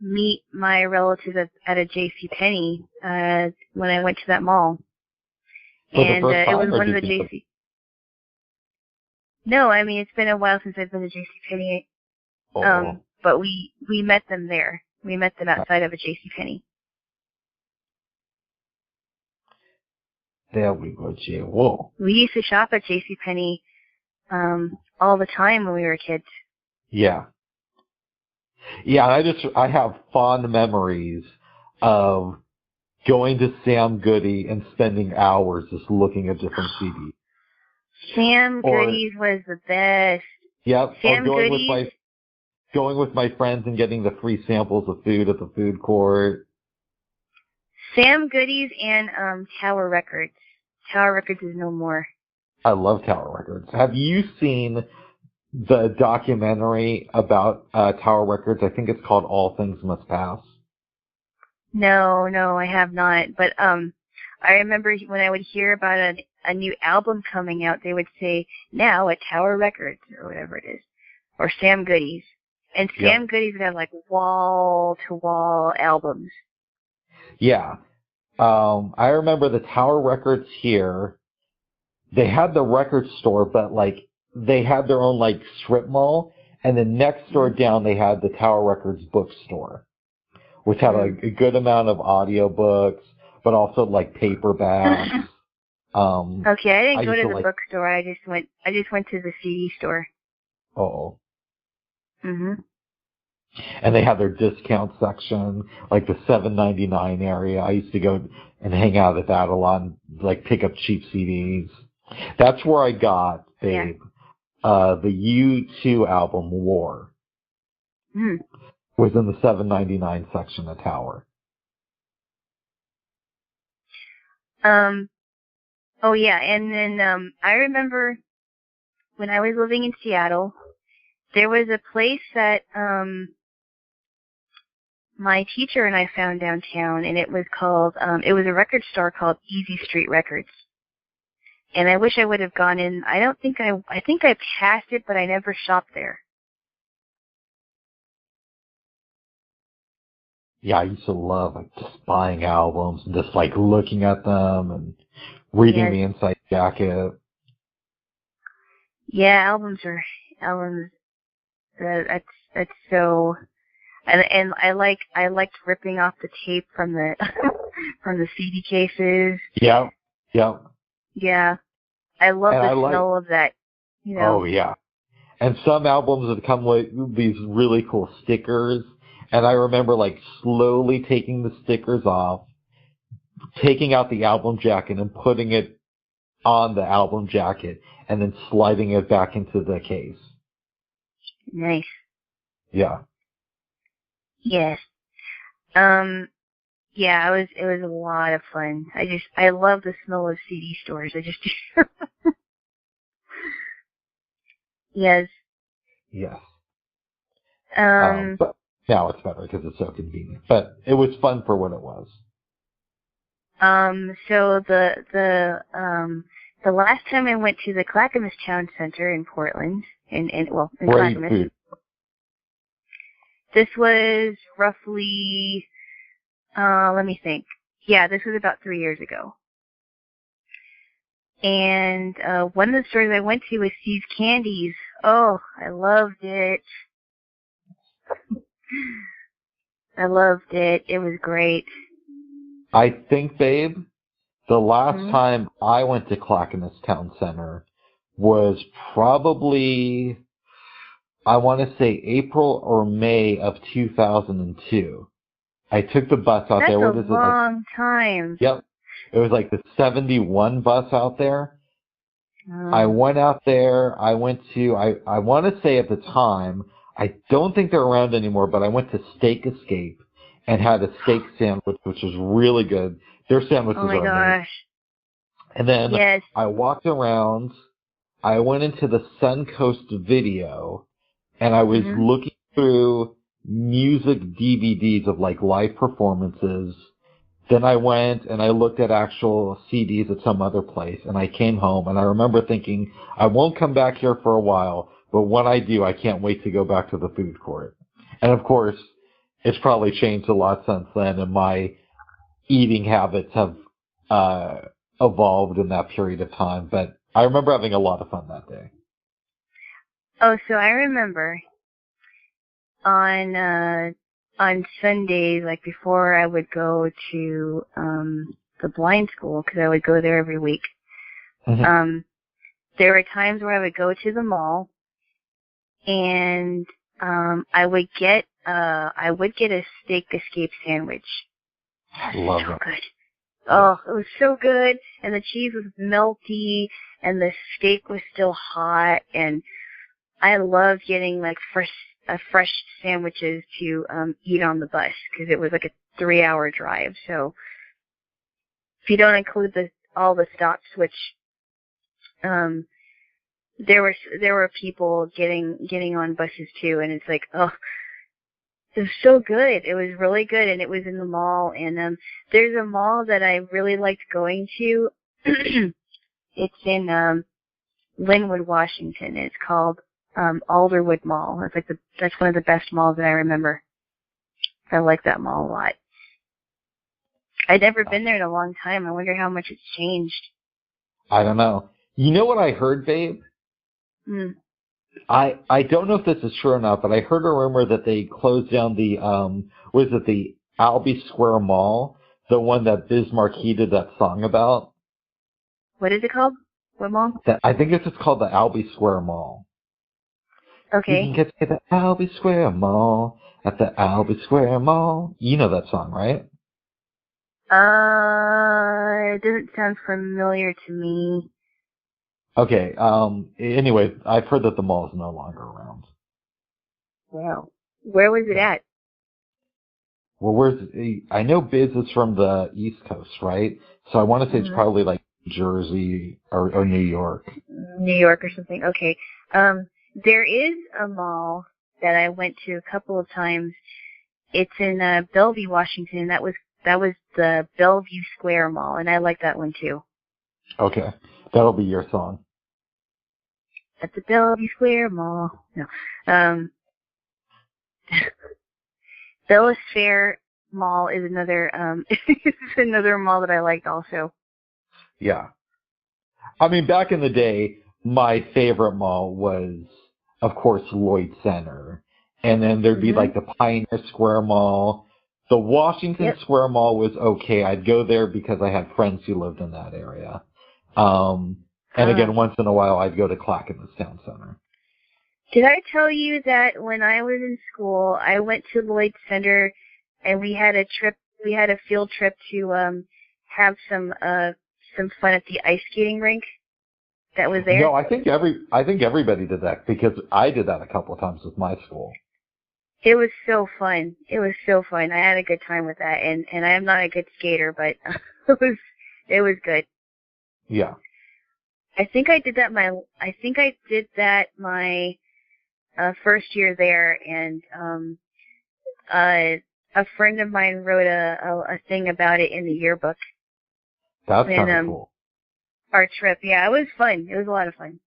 meet my relatives at a JCPenney when I went to that mall. And it was one of the JC. No, I mean, it's been a while since I've been to JCPenney. But we met them there. We met them outside of a JCPenney. There we go, Jay. Whoa. We used to shop at JCPenney all the time when we were kids. Yeah. Yeah, I have fond memories of going to Sam Goody and spending hours just looking at different CDs. Sam Goody's was the best. Yep. Sam Or Goody's. going with my friends and getting the free samples of food at the food court. Sam Goody's and Tower Records. Tower Records is no more. I love Tower Records. Have you seen the documentary about Tower Records? I think it's called All Things Must Pass. No, I have not. But I remember when I would hear about a new album coming out, they would say, now at Tower Records, or whatever it is. Or Sam Goody's. And Sam Goody's would have like wall-to-wall albums. Yeah. I remember the Tower Records here. They had the record store, but like they had their own like strip mall, and then next door down they had the Tower Records bookstore, which had like a good amount of audiobooks, but also like paperbacks. Okay, I didn't go to the bookstore. I just went to the CD store. Oh. Mhm. And they had their discount section, like the $7.99 area. I used to go and hang out at that a lot and like pick up cheap CDs. That's where I got, babe, the U2 album War. Was in the $7.99 section of Tower. Oh yeah, and then I remember when I was living in Seattle, there was a place that my teacher and I found downtown, and it was called it was a record store called Easy Street Records. And I wish I would have gone in. I think I passed it, but I never shopped there. Yeah, I used to love like just buying albums and just like looking at them and reading the inside jacket. Yeah, albums. That's so. And I liked ripping off the tape from the from the CD cases. Yep. Yeah, I love the smell of that. You know. Oh yeah. And some albums would come with these really cool stickers. And I remember like slowly taking the stickers off, taking out the album jacket and putting it on the album jacket and then sliding it back into the case. Nice. Yeah. Yes. Yeah, it was a lot of fun. I love the smell of CD stores. I just Yes. But now it's better because it's so convenient. But it was fun for what it was. So the last time I went to the Clackamas Town Center in Portland, in Clackamas. This was roughly, let me think. Yeah, this was about 3 years ago. And one of the stores I went to was Steve's Candies. Oh, I loved it. I loved it. It was great. I think, babe, the last time I went to Clackamas Town Center was probably, I want to say April or May of 2002. I took the bus out there. That's a long time. Yep. It was like the 71 bus out there. I went out there. I went to, I want to say at the time, I don't think they're around anymore, but I went to Steak Escape and had a steak sandwich, which was really good. Their sandwiches are amazing. And then I walked around. I went into the Suncoast Video, and I was looking through music DVDs of like live performances. Then I went and I looked at actual CDs at some other place, and I came home, and I remember thinking, I won't come back here for a while, but when I do, I can't wait to go back to the food court. And of course, it's probably changed a lot since then, and my eating habits have evolved in that period of time, but I remember having a lot of fun that day. Oh, so I remember on Sundays, like before I would go to the blind school, because I would go there every week. there were times where I would go to the mall and I would get a steak escape sandwich. I love So it. good. Oh, it was so good, and the cheese was melty, and the steak was still hot, and I love getting like fresh sandwiches to eat on the bus because it was like a 3-hour drive. So if you don't include all the stops, which there were people getting on buses too, and it's like, oh, it was so good. It was really good, and it was in the mall. And there's a mall that I really liked going to. It's in Linwood, Washington. It's called Alderwood Mall. That's one of the best malls that I remember. I like that mall a lot. I'd never been there in a long time. I wonder how much it's changed. I don't know. You know what I heard, babe? I don't know if this is true or not, but I heard a rumor that they closed down the the Albee Square Mall, the one that Biz Markie did that song about. What is it called? What mall? I think it's just called the Albee Square Mall. Okay. You can get to the Albee Square Mall at the Albee Square Mall. You know that song, right? It doesn't sound familiar to me. Okay. Anyway, I've heard that the mall is no longer around. Wow. Where was it at? Well, I know Biz is from the East Coast, right? So I want to say it's probably like Jersey or New York. New York or something. Okay. There is a mall that I went to a couple of times. It's in Bellevue, Washington. That was the Bellevue Square Mall, and I like that one too. Okay, that'll be your song. At the Bellevue Square Mall. No. Bellis Fair Mall is another is another mall that I liked also. Yeah. I mean, back in the day, my favorite mall was, of course, Lloyd Center. And then there'd be like the Pioneer Square Mall. The Washington Square Mall was okay. I'd go there because I had friends who lived in that area. And again, once in a while, I'd go to Clackamas Town Center. Did I tell you that when I was in school, I went to Lloyd Center and we had a field trip to have some fun at the ice skating rink that was there? No, I think everybody did that because I did that a couple of times with my school. It was so fun. I had a good time with that, and I am not a good skater, but it was good. Yeah. I think I did that my first year there, and a friend of mine wrote a thing about it in the yearbook. That's kind of cool. Our trip, yeah, it was fun. It was a lot of fun.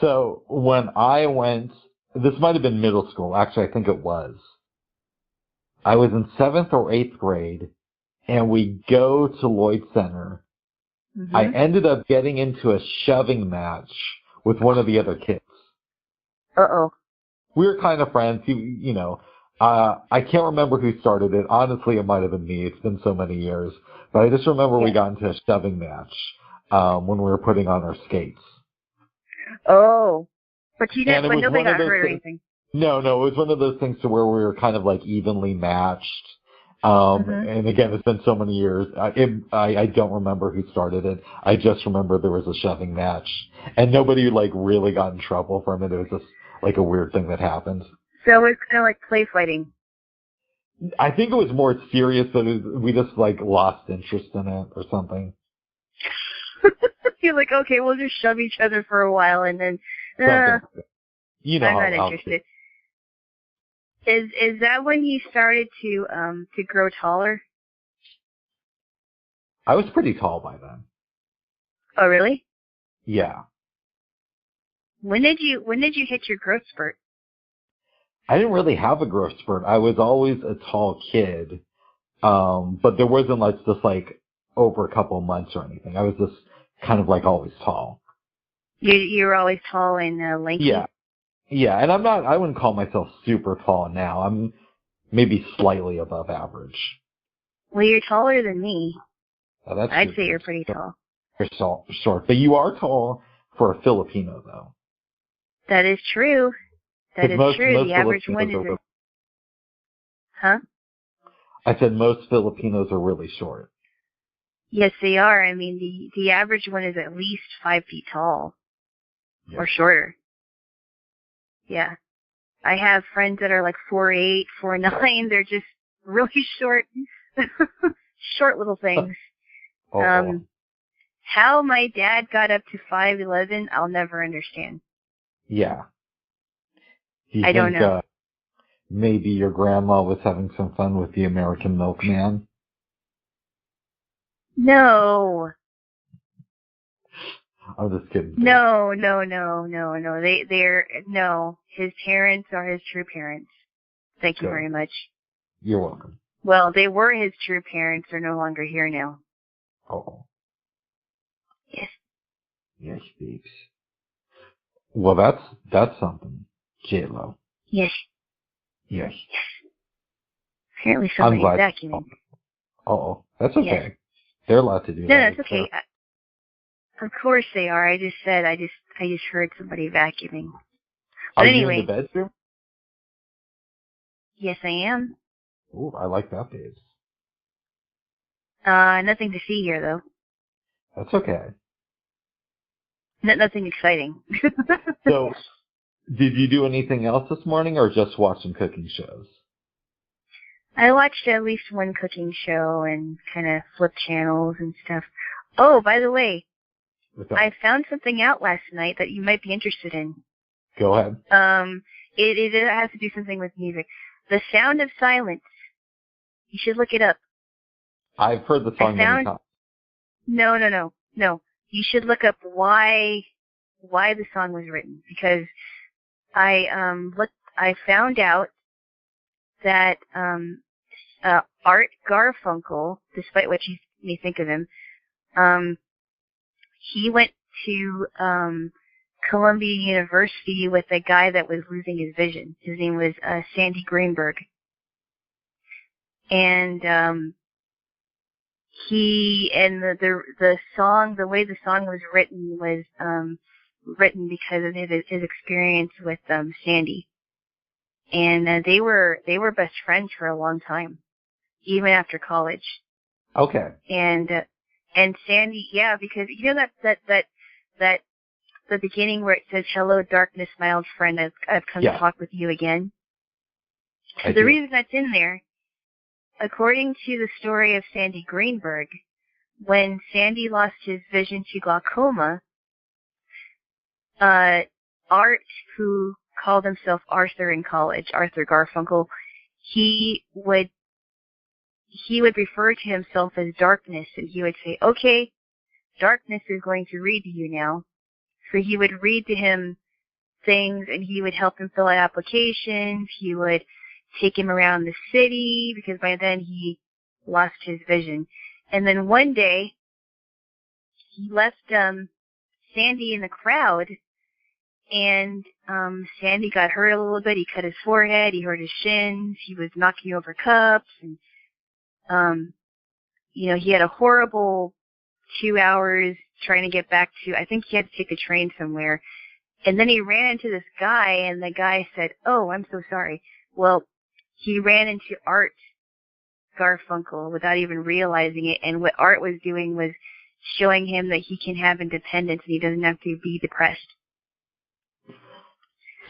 So when I went, this might have been middle school. Actually, I think it was. I was in 7th or 8th grade, and we go to Lloyd Center. I ended up getting into a shoving match with one of the other kids. Uh-oh. We were kind of friends. You know, I can't remember who started it. Honestly, it might have been me. It's been so many years. But I just remember we got into a shoving match when we were putting on our skates. Oh. But nobody got hurt or anything. No, it was one of those things to where we were kind of like evenly matched. And again, it's been so many years. I don't remember who started it. I just remember there was a shoving match, and nobody like really got in trouble from it. It was just like a weird thing that happened. So it was kind of like play fighting. I think it was more serious, but we just like lost interest in it or something. You're like, okay, we'll just shove each other for a while, and then you know, I'm not interested. Is that when you started to grow taller? I was pretty tall by then. Oh, really? Yeah. When did you hit your growth spurt? I didn't really have a growth spurt. I was always a tall kid, but there wasn't like just like over a couple of months or anything. I was just kind of like always tall. You were always tall and lanky. Yeah. Yeah, and I wouldn't call myself super tall now. I'm maybe slightly above average. Well, you're taller than me. Oh, I'd say you're pretty tall. You're short, but you are tall for a Filipino, though. That is true. That is true. Most The average Filipinos one is are Huh? I said most Filipinos are really short. Yes, they are. I mean, the average one is at least 5 feet tall or shorter. Yeah. I have friends that are like 4'8", 4'9". They're just really short, short little things. How my dad got up to 5'11", I'll never understand. Yeah. I don't know. Maybe your grandma was having some fun with the American milkman? No. I'm just kidding. No. No. His parents are his true parents. Thank you very much. You're welcome. Well, they were his true parents. They're no longer here now. Oh. Yes. Yes, babes. Well, that's something, Jaylo. Yes. Yes. Apparently somebody's vacuuming. Oh, that's okay. Yes. They're allowed to do that. No, it's okay. Of course they are. I just heard somebody vacuuming. But anyway. You in the bedroom? Yes, I am. Ooh, I like that, babes. Nothing to see here, though. That's okay. Nothing exciting. So, did you do anything else this morning, or just watch some cooking shows? I watched at least one cooking show and kind of flipped channels and stuff. Oh, by the way, I found something out last night that you might be interested in. Go ahead. It has to do something with music. The Sound of Silence. You should look it up. I've heard the song many times. No. You should look up why the song was written, because I found out that Art Garfunkel, despite what you may think of him, he went to Columbia University with a guy that was losing his vision. His name was Sandy Greenberg. And the song, the way the song was written was written because of his experience with Sandy. And they were best friends for a long time, even after college. Okay. And Sandy, yeah, because you know that the beginning where it says, "Hello, darkness, my old friend, I've come to talk with you again." So the reason that's in there, according to the story of Sandy Greenberg, when Sandy lost his vision to glaucoma, Art, who called himself Arthur in college, Arthur Garfunkel, he would refer to himself as darkness, and he would say, "Okay, darkness is going to read to you now." So he would read to him things, and he would help him fill out applications. He would take him around the city, because by then he lost his vision. And then one day, he left Sandy in the crowd, and Sandy got hurt a little bit. He cut his forehead, he hurt his shins, he was knocking over cups, and he had a horrible 2 hours trying to get back to, I think he had to take a train somewhere. And then he ran into this guy, and the guy said, "Oh, I'm so sorry." Well, he ran into Art Garfunkel without even realizing it, and what Art was doing was showing him that he can have independence and he doesn't have to be depressed.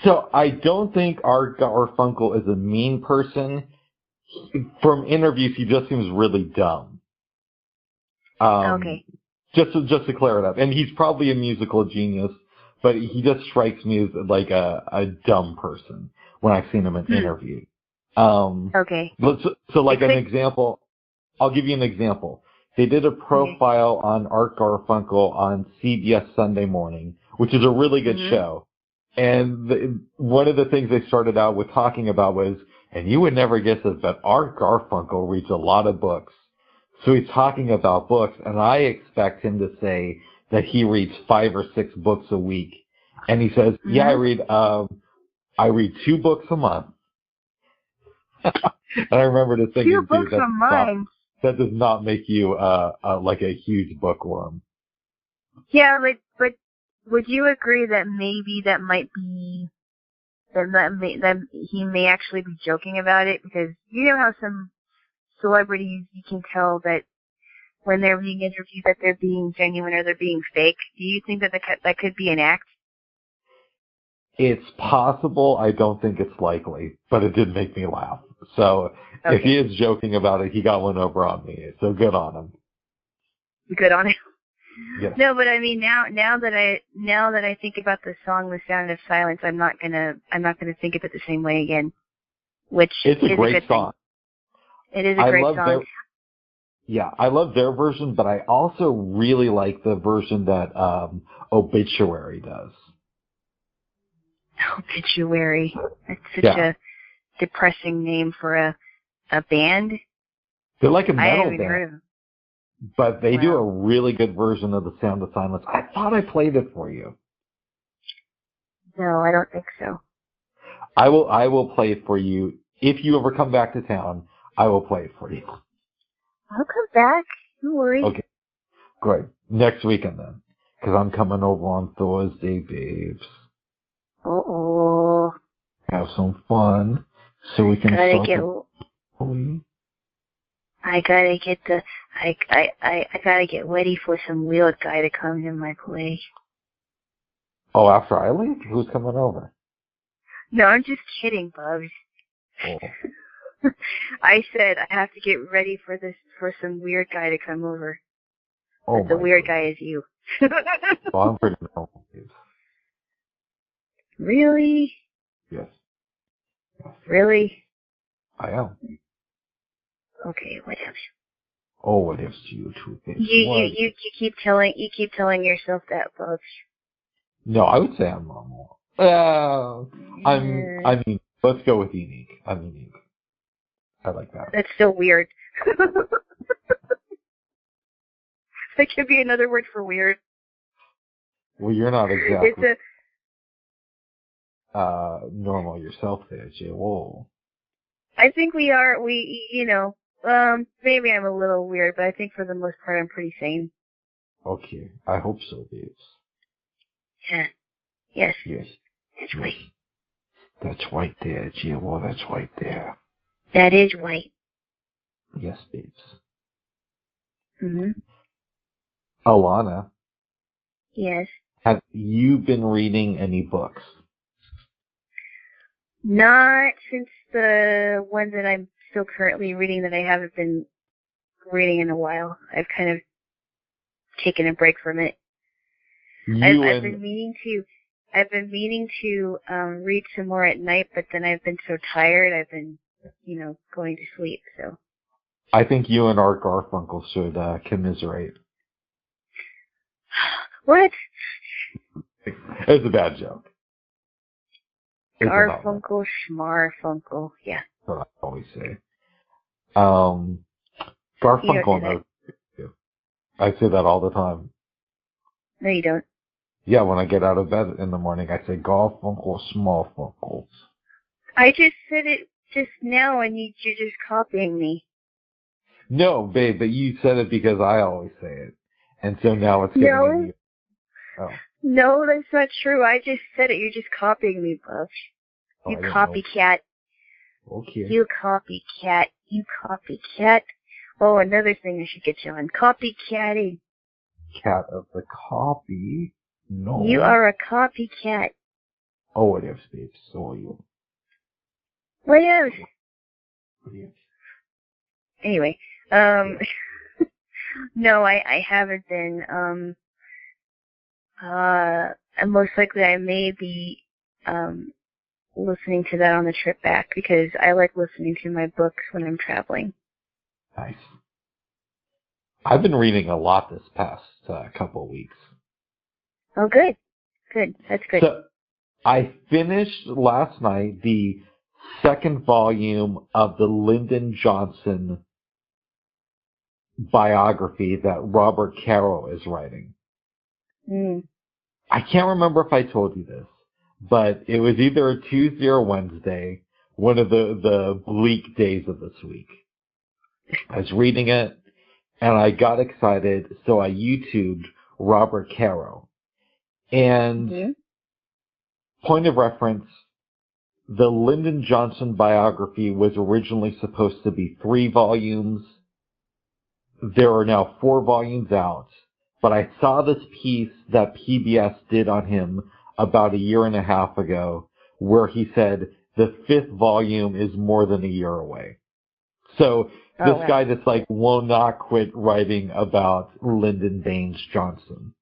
So I don't think Art Garfunkel is a mean person. From interviews, he just seems really dumb. Okay. Just to clear it up, and he's probably a musical genius, but he just strikes me as like a dumb person when I've seen him in interviews. Okay. So like an example, I'll give you an example. They did a profile on Art Garfunkel on CBS Sunday Morning, which is a really good show. And one of the things they started out with talking about was, and you would never guess this, but Art Garfunkel reads a lot of books. So he's talking about books, and I expect him to say that he reads 5 or 6 books a week. And he says, "Yeah, I read 2 books a month." And I remember just thinking, 2 books a month. That does not make you like a huge bookworm. Yeah, but would you agree that maybe that might be that he may actually be joking about it? Because you know how some celebrities, you can tell that when they're being interviewed that they're being genuine or they're being fake. Do you think that that could be an act? It's possible. I don't think it's likely, but it did make me laugh. So Okay. if he is joking about it, he got one over on me. So good on him. Good on him. Yes. No, but I mean now that I think about the song "The Sound of Silence," I'm not gonna think of it the same way again. Which it's a is great a good song. Thing. It is a great song. I love their version, but I also really like the version that Obituary does. Obituary. That's such a depressing name for a band. They're like a I metal haven't even band. heard of them. But they do a really good version of The Sound of Silence. I thought I played it for you. No, I don't think so. I will play it for you. If you ever come back to town, I will play it for you. I'll come back. Don't worry. Okay. Great. Next weekend then. Because I'm coming over on Thursday, babes. Uh-oh. Have some fun. So we can I gotta get ready for some weird guy to come in my place. Oh, after I leave? Who's coming over? No, I'm just kidding, Bubs. Oh. I said I have to get ready for some weird guy to come over. Oh, but the weird guy is you. Well, I'm pretty normal, babes. Really? Yes. Really? I am. Okay, what else? Oh, what else do you two think? You keep telling yourself that, Bubs. No, I would say I'm normal. I mean, let's go with unique. I'm unique. I like that. That's still weird. That could be another word for weird. Well, you're not exactly normal yourself there, Jay. Whoa. I think we are. Maybe I'm a little weird, but I think for the most part I'm pretty sane. Okay, I hope so, babes. Yeah. Yes. Yes. That's right. That's white there, Jay. Whoa, that's white there. That is white. Yes, babes. Mm-hmm. Alana. Yes. Have you been reading any books? Not since the one that I'm still currently reading that I haven't been reading in a while. I've kind of taken a break from it. I've been meaning to read some more at night, but then I've been so tired I've been, going to sleep, so. I think you and Art Garfunkel should commiserate. What? It's a bad joke. Garfunkel, schmarfunkel, yeah. That's what I always say. Garfunkel knows you. I say that all the time. No, you don't. Yeah, when I get out of bed in the morning, I say Garfunkel, schmarfunkel. I just said it just now, and you're just copying me. No, babe, but you said it because I always say it. And so now it's getting in you. Oh. No, that's not true. I just said it. You're just copying me, Buff. You copycat. Okay. You copycat. You copycat. Oh, another thing I should get you on. Copycatting. Cat of the copy? No. You are a copycat. Oh, what else, babe? So are you. What else? What else? Anyway, no, I haven't been. And most likely I may be listening to that on the trip back because I like listening to my books when I'm traveling. Nice. I've been reading a lot this past couple of weeks. Oh, good. Good. That's good. So I finished last night the second volume of the Lyndon Johnson biography that Robert Caro is writing. I can't remember if I told you this, but it was either a Tuesday or Wednesday, one of the bleak days of this week. I was reading it, and I got excited, so I YouTubed Robert Caro. And point of reference, the Lyndon Johnson biography was originally supposed to be 3 volumes. There are now 4 volumes out. But I saw this piece that PBS did on him about a year and a half ago, where he said the 5th volume is more than a year away. So this guy that's like will not quit writing about Lyndon Baines Johnson.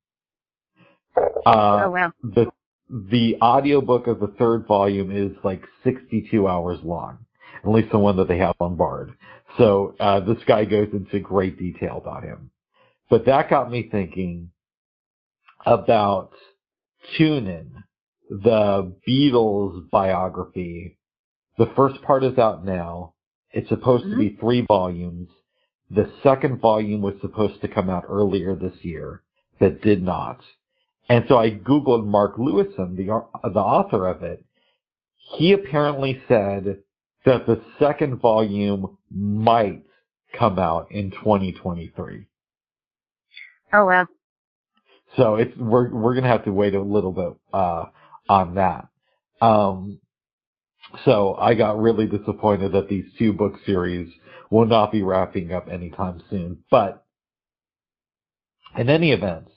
The audiobook of the 3rd volume is like 62 hours long, at least the one that they have on Bard. So this guy goes into great detail about him. But that got me thinking about Tunein, the Beatles biography. The first part is out now. It's supposed to be 3 volumes. The 2nd volume was supposed to come out earlier this year, but did not. And so I Googled Mark Lewison, the author of it. He apparently said that the 2nd volume might come out in 2023. Oh, wow. So we're going to have to wait a little bit on that. So I got really disappointed that these 2 book series will not be wrapping up anytime soon. But in any event,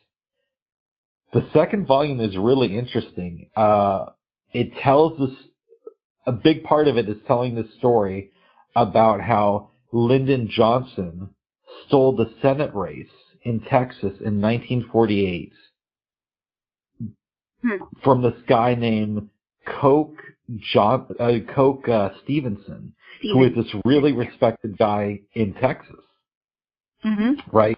the 2nd volume is really interesting. It tells this, a big part of it is telling the story about how Lyndon Johnson stole the Senate race in Texas in 1948 from this guy named Coke Stevenson, who is this really respected guy in Texas, right?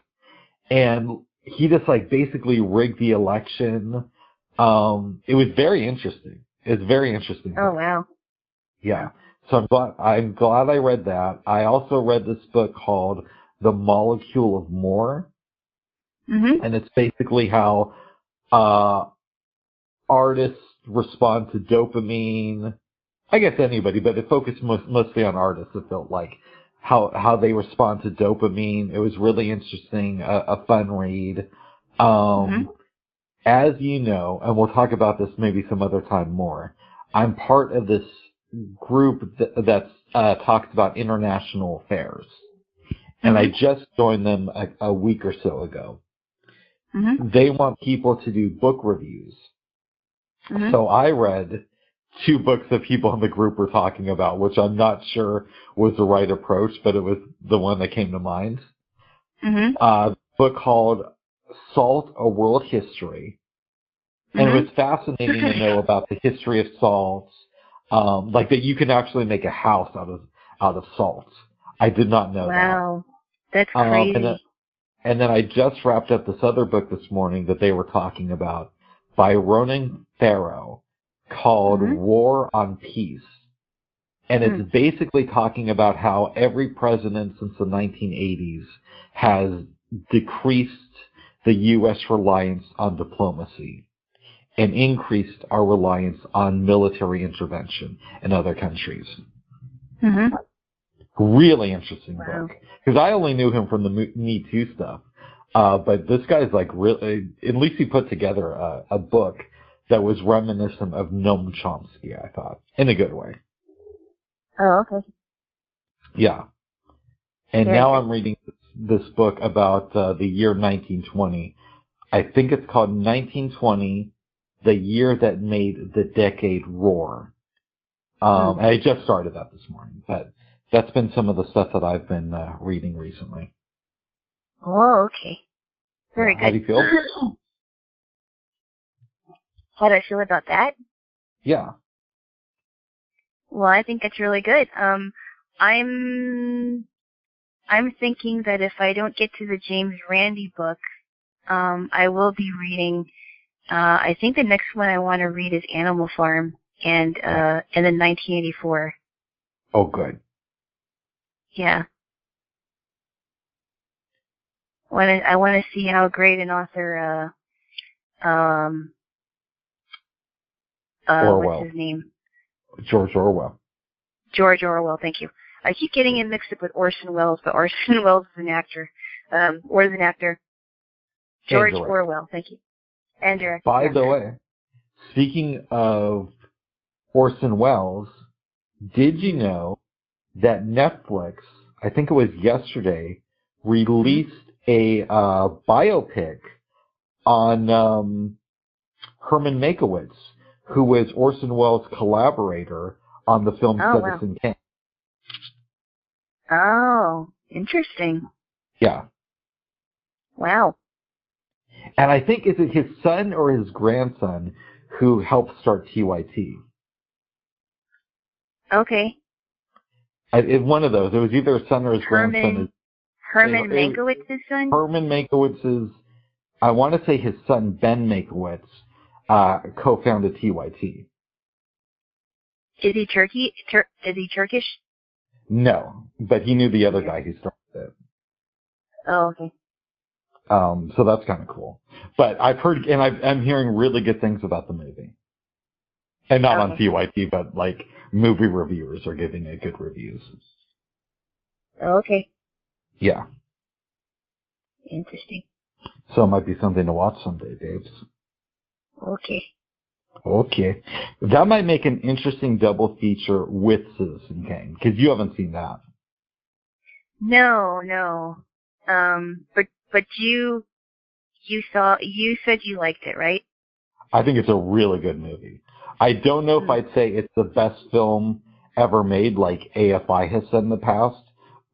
And he just like basically rigged the election. It was very interesting. It's very interesting. Oh, wow. Yeah. So I'm glad I read that. I also read this book called The Molecule of More. And it's basically how artists respond to dopamine. I guess anybody, but it focused mostly on artists, it felt like. How they respond to dopamine. It was really interesting, a fun read. As you know, and we'll talk about this maybe some other time more, I'm part of this group that talks about international affairs. And I just joined them a week or so ago. They want people to do book reviews. So I read 2 books that people in the group were talking about, which I'm not sure was the right approach, but it was the one that came to mind. A book called Salt, A World History. And it was fascinating to know about the history of salt, like that you can actually make a house out of salt. I did not know that. Wow, that's crazy. And then I just wrapped up this other book this morning that they were talking about by Ronan Farrow called War on Peace. And it's basically talking about how every president since the 1980s has decreased the U.S. reliance on diplomacy and increased our reliance on military intervention in other countries. Really interesting book. Because I only knew him from the Me Too stuff. But this guy's like really, at least he put together a book that was reminiscent of Noam Chomsky, I thought, in a good way. Oh, okay. Yeah. And now I'm reading this book about the year 1920. I think it's called 1920, The Year That Made the Decade Roar. And I just started that this morning, but that's been some of the stuff that I've been reading recently. Oh, okay. Very good. How do you feel? How do I feel about that? Yeah. Well, I think it's really good. I'm thinking that if I don't get to the James Randi book, I will be reading. I think the next one I want to read is Animal Farm and then 1984. Oh, good. Yeah. I want to see how great an author. Orwell. What's his name? George Orwell. George Orwell. Thank you. I keep getting it mixed up with Orson Welles, but Orson Welles is an actor. Or is an actor. George Orwell. Thank you. And directed. By Yeah. the way, speaking of Orson Welles, did you know that Netflix, I think it was yesterday, released a biopic on Herman Mankiewicz, who was Orson Welles' collaborator on the film Citizen Kane. Oh, interesting. Yeah. Wow. And I think, is it his son or his grandson who helped start TYT? Okay. One of those. It was either his son or his grandson. Herman Mankiewicz's son? Herman Mankiewicz's, I want to say his son, Ben Mankiewicz, co-founded TYT. Is he is he Turkish? No, but he knew the other guy who started it. Oh, okay. So that's kind of cool. But I've heard, and I'm hearing really good things about the movie. And not on TYT, but like movie reviewers are giving it good reviews. Okay. Yeah. Interesting. So it might be something to watch someday, babes. Okay. Okay. That might make an interesting double feature with Citizen Kane, because you haven't seen that. No. But you said you liked it, right? I think it's a really good movie. I don't know if I'd say it's the best film ever made, like AFI has said in the past,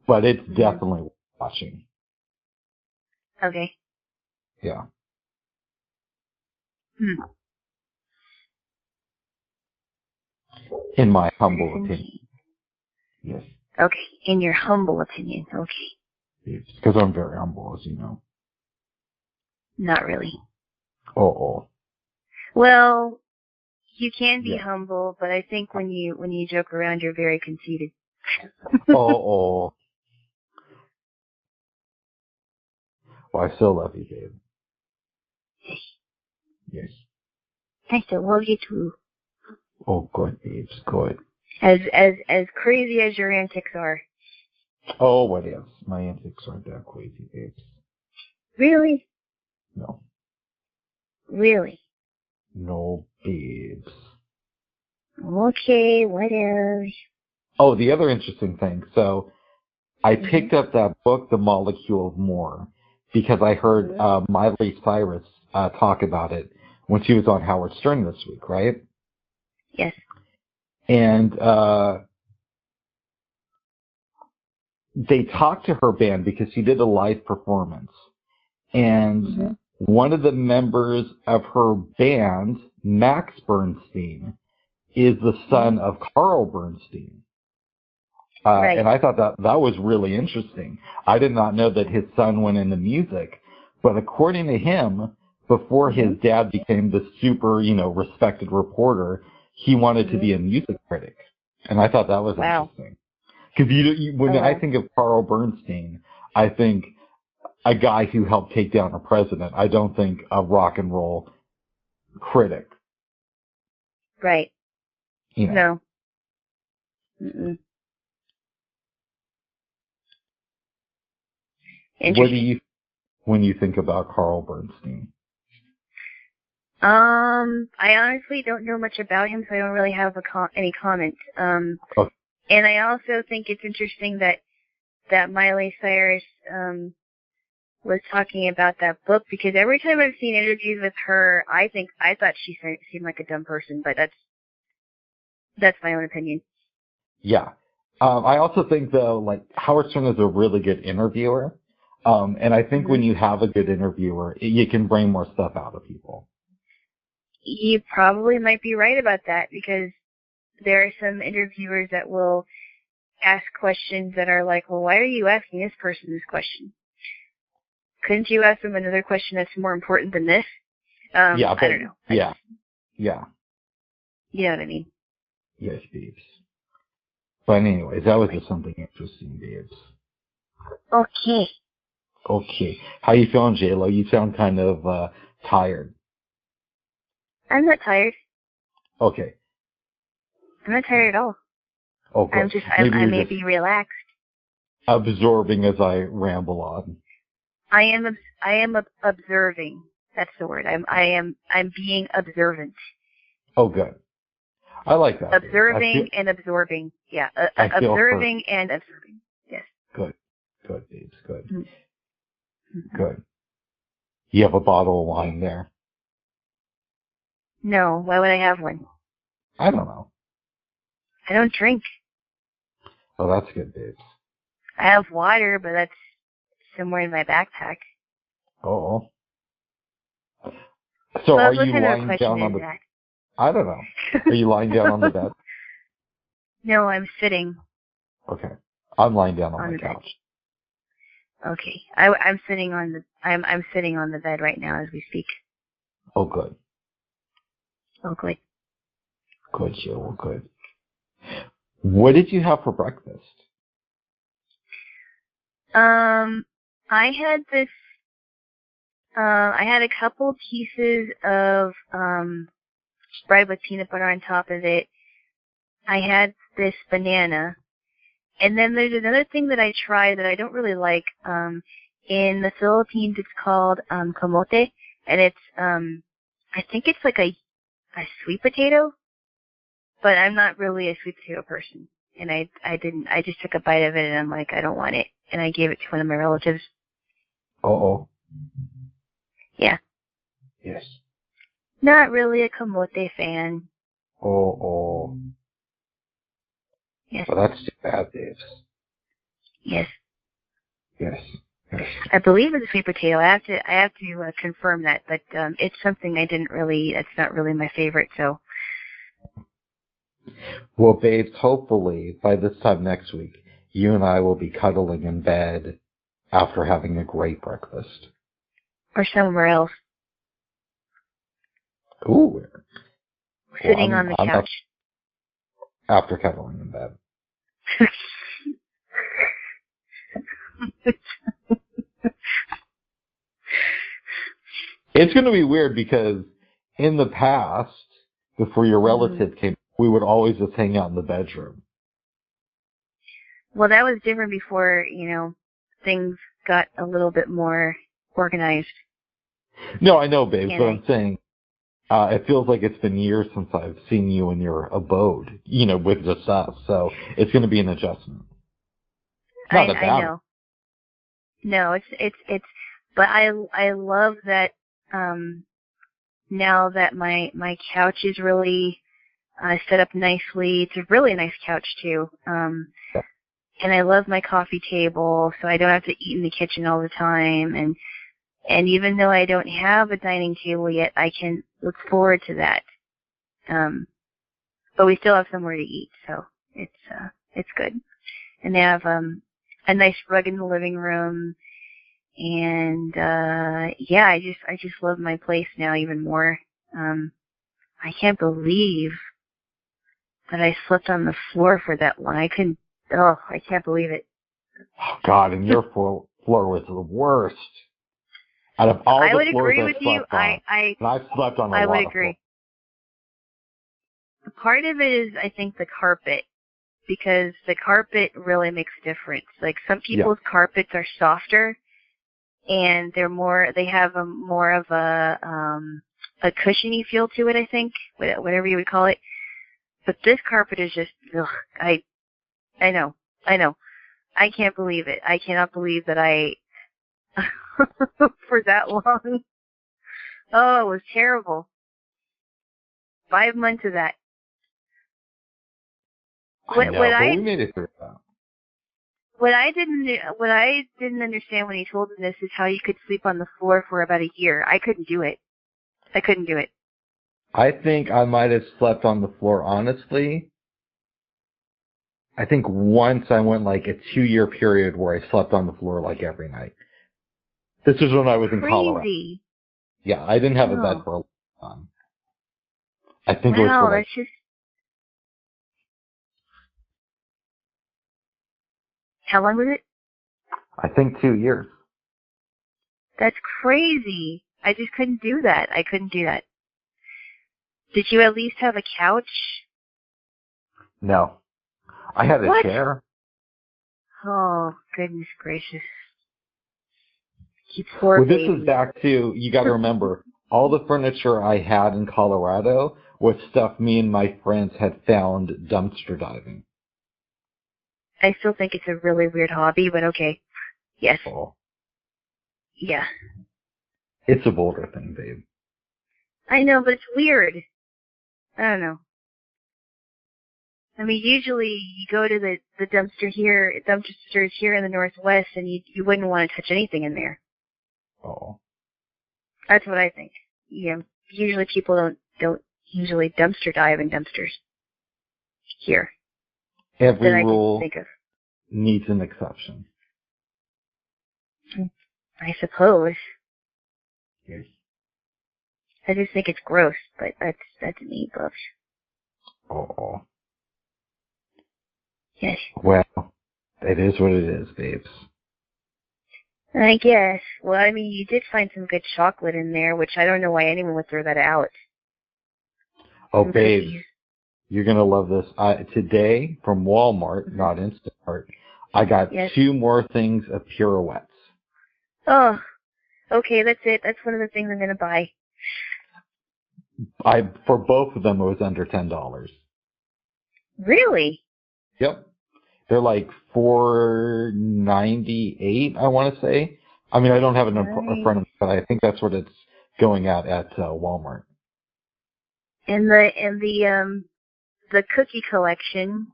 but it's definitely worth watching. Okay. Yeah. In my humble opinion. Yes. Okay. In your humble opinion. Okay. Because I'm very humble, as you know. Not really. Oh. Well, you can be humble, but I think when you joke around, you're very conceited. Oh. Well, I still love you, babe. Yes. I still love you too. Oh, good, babes, good. As crazy as your antics are. Oh, what else? My antics aren't that crazy, babes. Really? No. Really? No, babes. Okay, what else? Oh, the other interesting thing. So, I picked up that book, The Molecule of More, because I heard Miley Cyrus talk about it when she was on Howard Stern this week, right? Yes. And they talked to her band because she did a live performance. And one of the members of her band, Max Bernstein, is the son of Carl Bernstein. Right. And I thought that was really interesting. I did not know that his son went into music, but according to him, before his dad became the super, respected reporter, he wanted to be a music critic. And I thought that was interesting. Because when I think of Carl Bernstein, I think a guy who helped take down a president. I don't think a rock and roll critic. Right. No. Mm-mm. What do you, when you think about Carl Bernstein? I honestly don't know much about him, so I don't really have any comment. And I also think it's interesting that Miley Cyrus was talking about that book, because every time I've seen interviews with her, I thought she seemed like a dumb person, but that's my own opinion. Yeah. I also think, though, like, Howard Stern is a really good interviewer. And I think when you have a good interviewer, you can bring more stuff out of people. You probably might be right about that, because there are some interviewers that will ask questions that are like, well, why are you asking this person this question? Couldn't you ask them another question that's more important than this? I don't know. Yeah. You know what I mean? Yes, babes. But anyways, that was just something interesting, babes. Okay. How you feeling, Jaylo? You sound kind of tired. I'm not tired. Okay. I'm not tired at all. Okay. I may be relaxed. Absorbing as I ramble on. I am observing That's the word. I'm being observant. Oh, good. I like that. Observing and absorbing. Yeah, observing and absorbing. Yes. Good, babes. Good. Mm-hmm. Good. You have a bottle of wine there. No, why would I have one? I don't know. I don't drink. Oh, that's good, babes. I have water, but that's somewhere in my backpack. Oh. So well, are you lying down on the... That? I don't know. Are you lying down on the bed? No, I'm sitting. Okay. I'm lying down on the couch. Bed. Okay. I'm sitting on the I'm sitting on the bed right now as we speak. Oh, good. Oh, good. Good, Jaylo, good. What did you have for breakfast? I had this. I had a couple pieces of bread with peanut butter on top of it. I had this banana, and then there's another thing that I tried that I don't really like. In the Philippines, it's called kamote, and it's I think it's like a sweet potato, but I'm not really a sweet potato person, and I just took a bite of it, and I'm like, I don't want it, and I gave it to one of my relatives. Uh-oh. Yeah. Yes. Not really a kamote fan. Oh. Yes. Well, that's too bad, babes. Yes. Yes. I believe it's a sweet potato. I have to confirm that, but it's something that's not really my favorite, so. Well, babes, hopefully by this time next week, you and I will be cuddling in bed after having a great breakfast. Or somewhere else. Ooh. Sitting on the couch. After cuddling in bed. It's going to be weird because in the past, before your relatives came, we would always just hang out in the bedroom. Well, that was different before, things got a little bit more organized. No, I know, babe, but I'm saying it feels like it's been years since I've seen you in your abode, with just us. So it's going to be an adjustment. I know. No, it's, but I love that, now that my couch is really, set up nicely. It's a really nice couch too. And I love my coffee table, so I don't have to eat in the kitchen all the time. And even though I don't have a dining table yet, I can look forward to that. But we still have somewhere to eat, so it's good. And they have a nice rug in the living room, and yeah, I just love my place now even more. I can't believe that I slept on the floor for that long. I can't believe it. Oh God, and your floor was the worst. Out of all the floors I've slept on, and I've slept on a lot of floors. I would agree. Part of it is, I think, the carpet, because the carpet really makes a difference. Like, some people's carpets are softer, and they have more of a cushiony feel to it, I think, whatever you would call it. But this carpet is just, I know. I can't believe it. I cannot believe that I, for that long. Oh, it was terrible. 5 months of that. I know, but we made it through that. What I didn't understand when he told me this is how you could sleep on the floor for about a year. I couldn't do it. I think I might have slept on the floor, honestly. I think once I went like a 2-year period where I slept on the floor like every night. This was when I was in Colorado. Yeah, I didn't have a bed for a long time. I think it was for like... How long was it? I think 2 years. That's crazy. I just couldn't do that. Did you at least have a couch? No. I had a chair. Oh, goodness gracious. You poor Well, this baby. is back to, you got to remember, all the furniture I had in Colorado was stuff me and my friends had found dumpster diving. I still think it's a really weird hobby, but okay. Yes. Oh, Yeah. it's a Boulder thing, babe. I know, but it's weird. I don't know. I mean, usually you go to the dumpsters here in the Northwest, and you wouldn't want to touch anything in there. Oh. That's what I think. You know, usually people don't usually dumpster dive in dumpsters here. Every That I can rule think of. needs an exception. I suppose. Yes. I just think it's gross, but that's me, Buff. Oh. Yes. Well, it is what it is, babes. I guess. Well, I mean, you did find some good chocolate in there, which I don't know why anyone would throw that out. Oh, Some babes, cookies. you're going to love this. Today, from Walmart, not Instacart, I got 2 more things of pirouettes. Oh, okay, that's it. That's one of the things I'm going to buy. For both of them, it was under $10. Really? Yep. They're like $4.98, I want to say. I mean, I don't have it in front of me, but I think that's what it's going at Walmart. And the cookie collection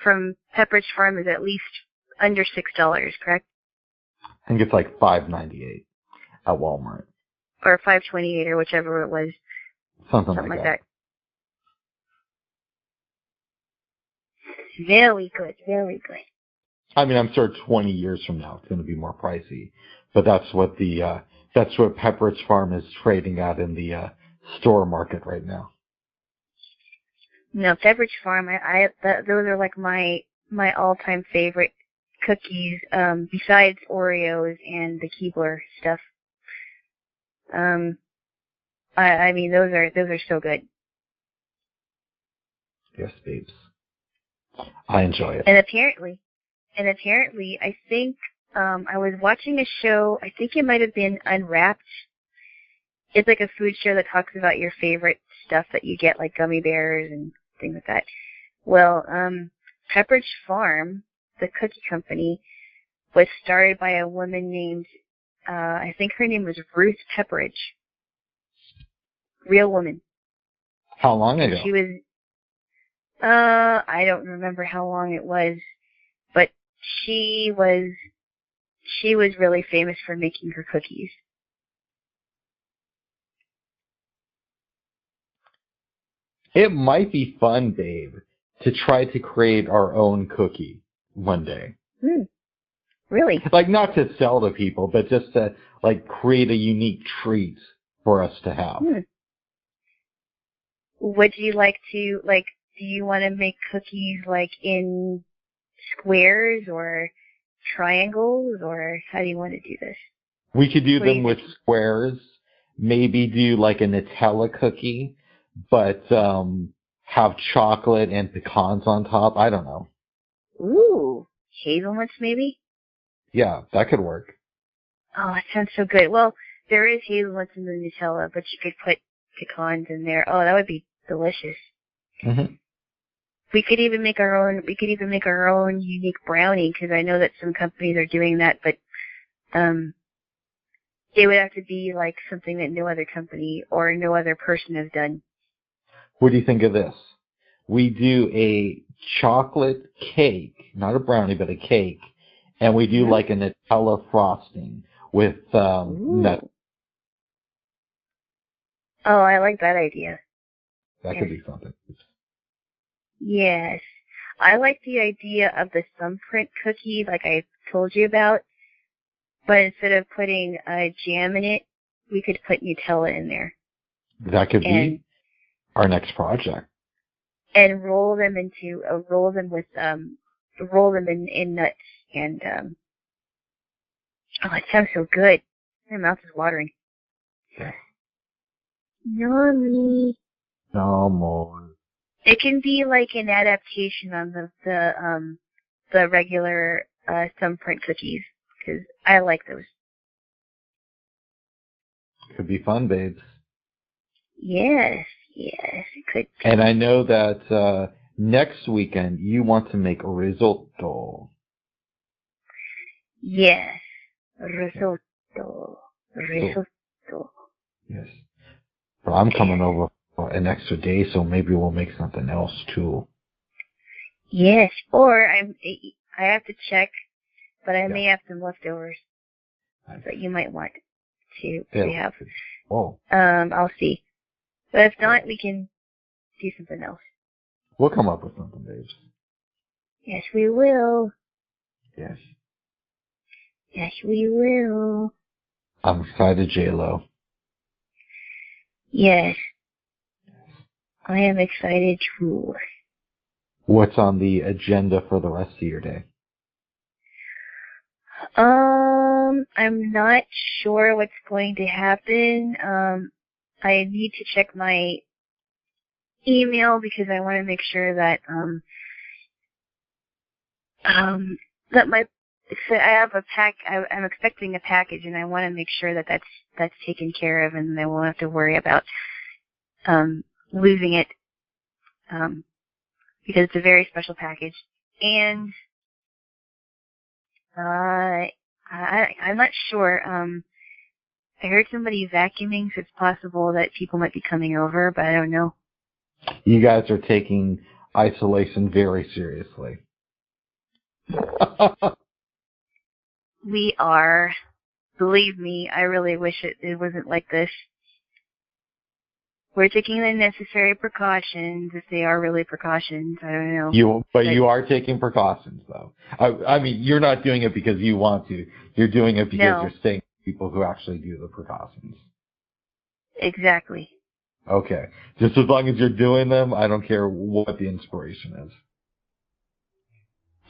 from Pepperidge Farm is at least under $6, correct? I think it's like $5.98 at Walmart. Or $5.28 or whichever it was. Something like that. Very good, very good. I mean, I'm sure 20 years from now it's going to be more pricey, but that's what Pepperidge Farm is trading at in the store market right now. No, Pepperidge Farm. Those are like my all-time favorite cookies. Besides Oreos and the Keebler stuff. I mean, those are so good. Yes, babes. I enjoy it. And apparently, I think I was watching a show. I think it might have been Unwrapped. It's like a food show that talks about your favorite stuff that you get, like gummy bears and things like that. Well, Pepperidge Farm, the cookie company, was started by a woman named, I think her name was Ruth Pepperidge. Real woman. How long ago? She was, I don't remember how long it was, but she was really famous for making her cookies. It might be fun, babe, to try to create our own cookie one day. Really? Like, not to sell to people, but just to, like, create a unique treat for us to have. Would you like to, like, do you want to make cookies, like, in squares or triangles, or how do you want to do this? We could do them with squares, maybe do, like, a Nutella cookie, but have chocolate and pecans on top. I don't know. Ooh, hazelnuts maybe? Yeah, that could work. Oh, that sounds so good. Well, there is hazelnuts in the Nutella, but you could put pecans in there. Oh, that would be delicious. Mm-hmm. We could even make our own. We could even make our own unique brownie, because I know that some companies are doing that, but it would have to be like something that no other company or no other person has done. What do you think of this? We do a chocolate cake, not a brownie, but a cake, and we do like a Nutella frosting with nuts. Oh, I like that idea. That could be something. Yes. I like the idea of the thumbprint cookie, like I told you about, but instead of putting jam in it, we could put Nutella in there. That could be our next project. And roll them in nuts, and oh, it sounds so good. My mouth is watering. Yeah. Yummy. No more. It can be like an adaptation on the regular thumbprint cookies, because I like those. Could be fun, babes. Yes, it could be. And I know that next weekend you want to make risotto. Yes, risotto. Yes. But I'm coming over for an extra day, so maybe we'll make something else too. Yes, or I have to check, but I may have some leftovers that you might want to have. Oh. I'll see. But if not, we can do something else. We'll come up with something, babes. Yes, we will. Yes. Yes, we will. I'm excited, Jaylo. Yes. I am excited too. What's on the agenda for the rest of your day? I'm not sure what's going to happen. I need to check my email because I want to make sure that that I have I'm expecting a package, and I want to make sure that that's taken care of, and I won't have to worry about losing it because it's a very special package. And I'm not sure. I heard somebody vacuuming, so it's possible that people might be coming over, but I don't know. You guys are taking isolation very seriously. We are. Believe me, I really wish it wasn't like this. We're taking the necessary precautions, if they are really precautions. I don't know. You are taking precautions, though. I mean, you're not doing it because you want to. You're doing it because you're staying with people who actually do the precautions. Exactly. Okay. Just as long as you're doing them, I don't care what the inspiration is.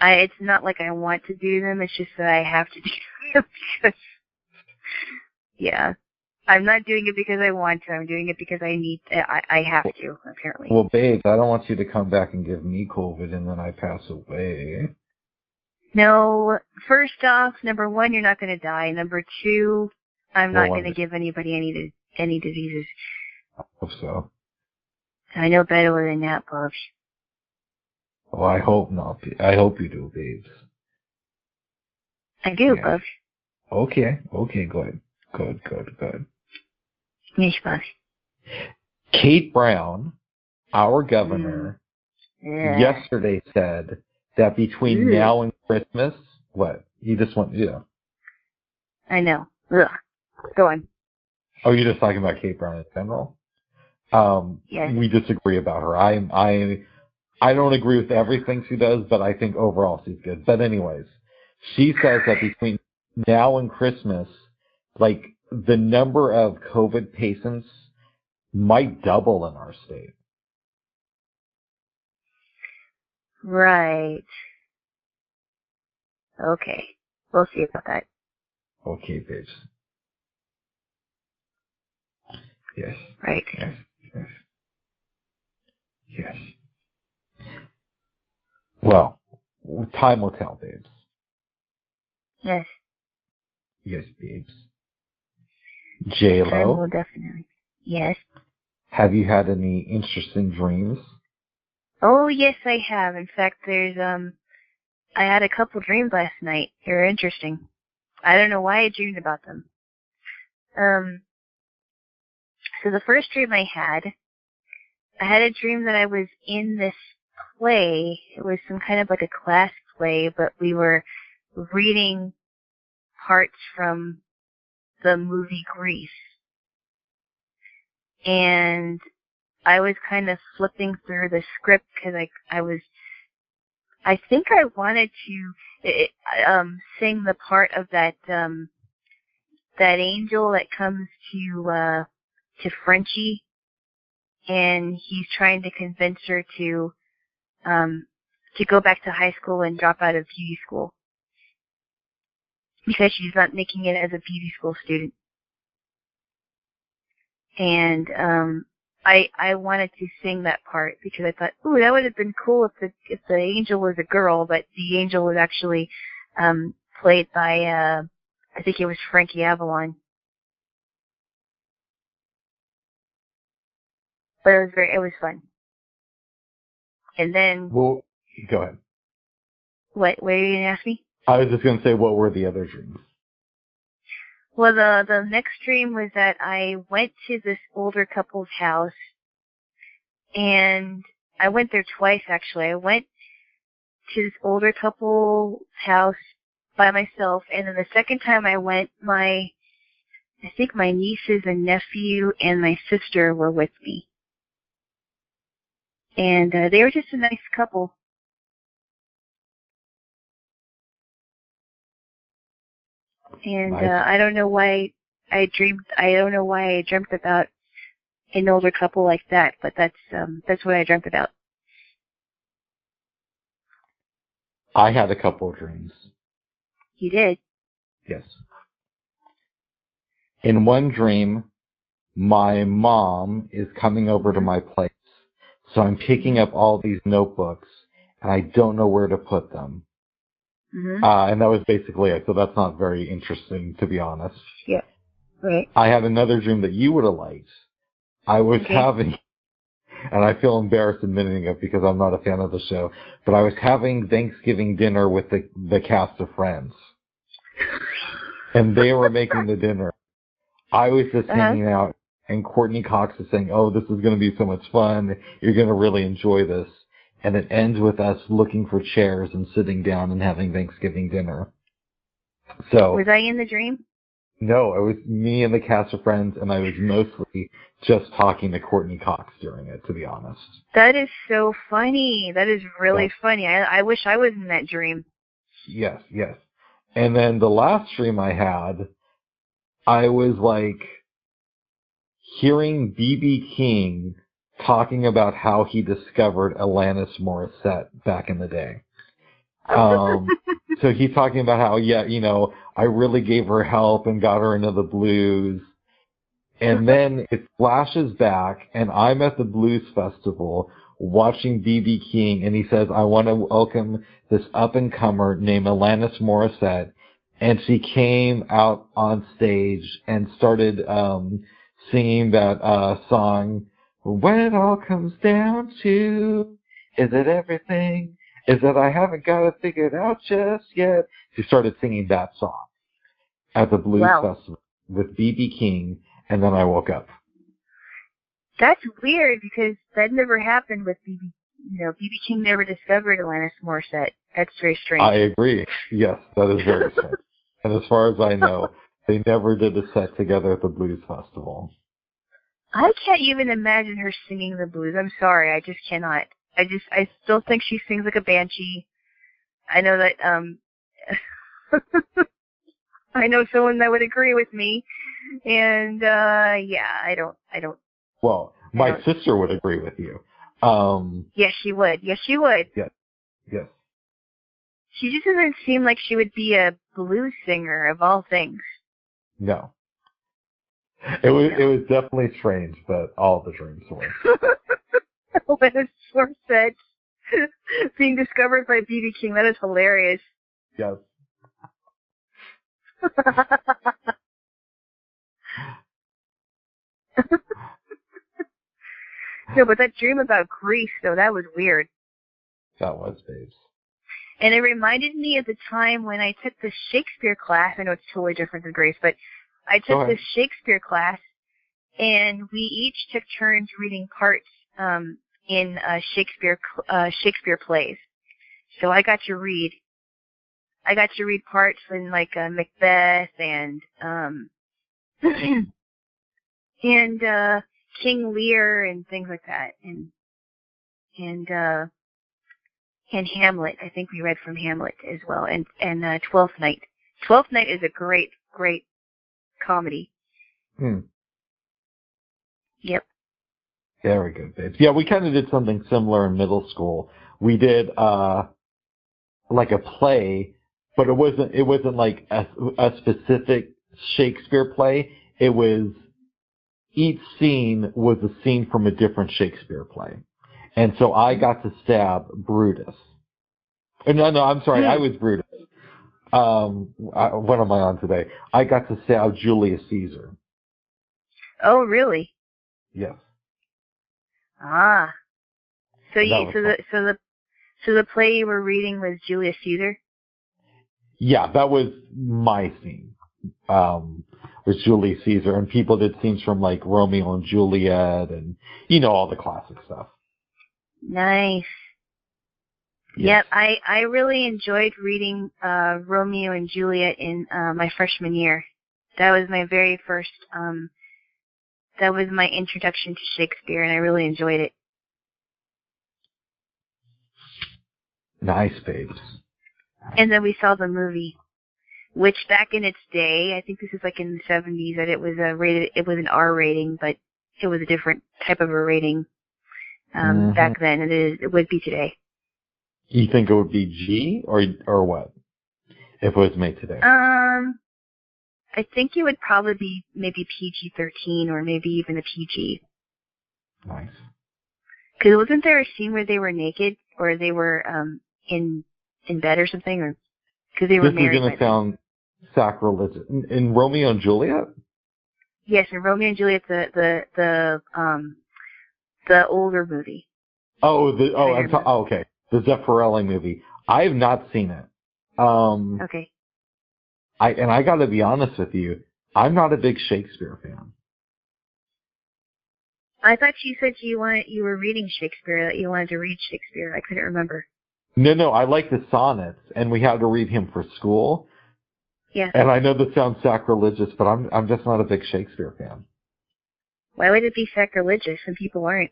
It's not like I want to do them. It's just that I have to do them because, yeah. I'm not doing it because I want to. I'm doing it because I have to, apparently. Well, babes, I don't want you to come back and give me COVID and then I pass away. No. First off, number one, you're not going to die. Number two, I'm not going to give anybody any diseases. I hope so. I know better than that, Bubs. Oh, I hope not. I hope you do, babes. I do, Bubs. Okay, good. Yes, Bubs. Kate Brown, our governor, yesterday said that between now and Christmas, what? You just want, I know. Ugh. Go on. Oh, you're just talking about Kate Brown in general? Yes. We disagree about her. I don't agree with everything she does, but I think overall she's good. But anyways, she says that between now and Christmas, like, the number of COVID patients might double in our state. Right. Okay. We'll see about that. Okay, babes. Yes. Right. Yes. Well, time will tell, babes. Yes. Yes, babes. Jaylo. Time will definitely. Yes. Have you had any interesting dreams? Oh, yes, I have. In fact, I had a couple dreams last night. They were interesting. I don't know why I dreamed about them. So the first dream I had a dream that I was in this play. It was some kind of like a class play, but we were reading parts from the movie Grease. And I was kind of flipping through the script because I think I wanted to sing the part of that angel that comes to Frenchie, and he's trying to convince her to go back to high school and drop out of beauty school because she's not making it as a beauty school student. And I wanted to sing that part because I thought, ooh, that would have been cool if the angel was a girl, but the angel was actually played by I think it was Frankie Avalon. But it was fun. And then... Well, go ahead. What were you going to ask me? I was just going to say, what were the other dreams? Well, the next dream was that I went to this older couple's house, and I went there twice, actually. I went to this older couple's house by myself, and then the second time I went, I think my nieces and nephew and my sister were with me. And they were just a nice couple. And Nice. I don't know why I dreamt about an older couple like that, but that's what I dreamt about. I had a couple of dreams. You did? Yes. In one dream, my mom is coming over to my place. So I'm picking up all these notebooks, and I don't know where to put them. Mm-hmm. And that was basically it. So that's not very interesting, to be honest. Yeah. Right. I had another dream that you would have liked. I was having, and I feel embarrassed admitting it because I'm not a fan of the show, but I was having Thanksgiving dinner with the cast of Friends. And they were making the dinner. I was just hanging out, and Courtney Cox is saying, "Oh, this is going to be so much fun. You're going to really enjoy this." And it ends with us looking for chairs and sitting down and having Thanksgiving dinner. So was I in the dream? No, it was me and the cast of Friends, and I was mostly just talking to Courtney Cox during it, to be honest. That is so funny. That is really funny. I wish I was in that dream. Yes, yes. And then the last dream I had, I was like hearing B.B. King talking about how he discovered Alanis Morissette back in the day. So he's talking about how, I really gave her help and got her into the blues. And then it flashes back, and I'm at the blues festival watching B.B. King, and he says, "I want to welcome this up-and-comer named Alanis Morissette." And she came out on stage and started singing that song, "When it all comes down to, is it everything? Is that I haven't got it figured out just yet?" She started singing that song at the blues festival with B.B. King, and then I woke up. That's weird because that never happened with B.B. B.B. King never discovered Alanis Morissette. That's very strange. I agree. Yes, that is very strange. And as far as I know, they never did a set together at the blues festival. I can't even imagine her singing the blues. I'm sorry, I just cannot. I still think she sings like a banshee. I know that, I know someone that would agree with me. And, I don't. Well, my sister would agree with you. Yes, she would. Yes, she would. Yes. Yes. She just doesn't seem like she would be a blues singer of all things. No. It was definitely strange, but all the dreams were. Alanis Morissette being discovered by B.B. King. That is hilarious. Yes. No, but that dream about Greece, though, that was weird. That was, babes. And it reminded me of the time when I took this Shakespeare class. I know it's totally different than Greece, but I took this Shakespeare class, and we each took turns reading parts in Shakespeare plays. So I got to read parts in like Macbeth and and King Lear and things like that, and Hamlet. I think we read from Hamlet as well, and Twelfth Night. Twelfth Night is a great comedy. Yep. Very good, babes. Yeah, we kind of did something similar in middle school. We did like a play, but it wasn't like a specific Shakespeare play. It was each scene was a scene from a different Shakespeare play. And so I got to stab Brutus. No, I'm sorry, I was Brutus. What am I on today? I got to stab Julius Caesar. Oh, really? Yes. Ah. So And that you was so fun. the play you were reading was Julius Caesar? Yeah, that was my scene. Was Julius Caesar, and people did scenes from like Romeo and Juliet, and all the classic stuff. Nice. Yes. Yep, I really enjoyed reading Romeo and Juliet in my freshman year. That was my very first that was my introduction to Shakespeare, and I really enjoyed it. Nice, babes. And then we saw the movie, which back in its day, I think this is like in the 70s, that it was it was an R rating, but it was a different type of a rating back then than it would be today. You think it would be G or what? If it was made today? I think it would probably be maybe PG-13 or maybe even a PG. Nice. Because wasn't there a scene where they were naked or they were in bed or something, or because they were married? This is going to sound sacrilegious. In Romeo and Juliet? Yes, in Romeo and Juliet, the older movie. Okay. The Zeffirelli movie. I have not seen it. Okay. I got to be honest with you. I'm not a big Shakespeare fan. I thought you said you were reading Shakespeare, that you wanted to read Shakespeare. I couldn't remember. No, I like the sonnets, and we had to read him for school. Yeah. And I know this sounds sacrilegious, but I'm just not a big Shakespeare fan. Why would it be sacrilegious? Some people aren't.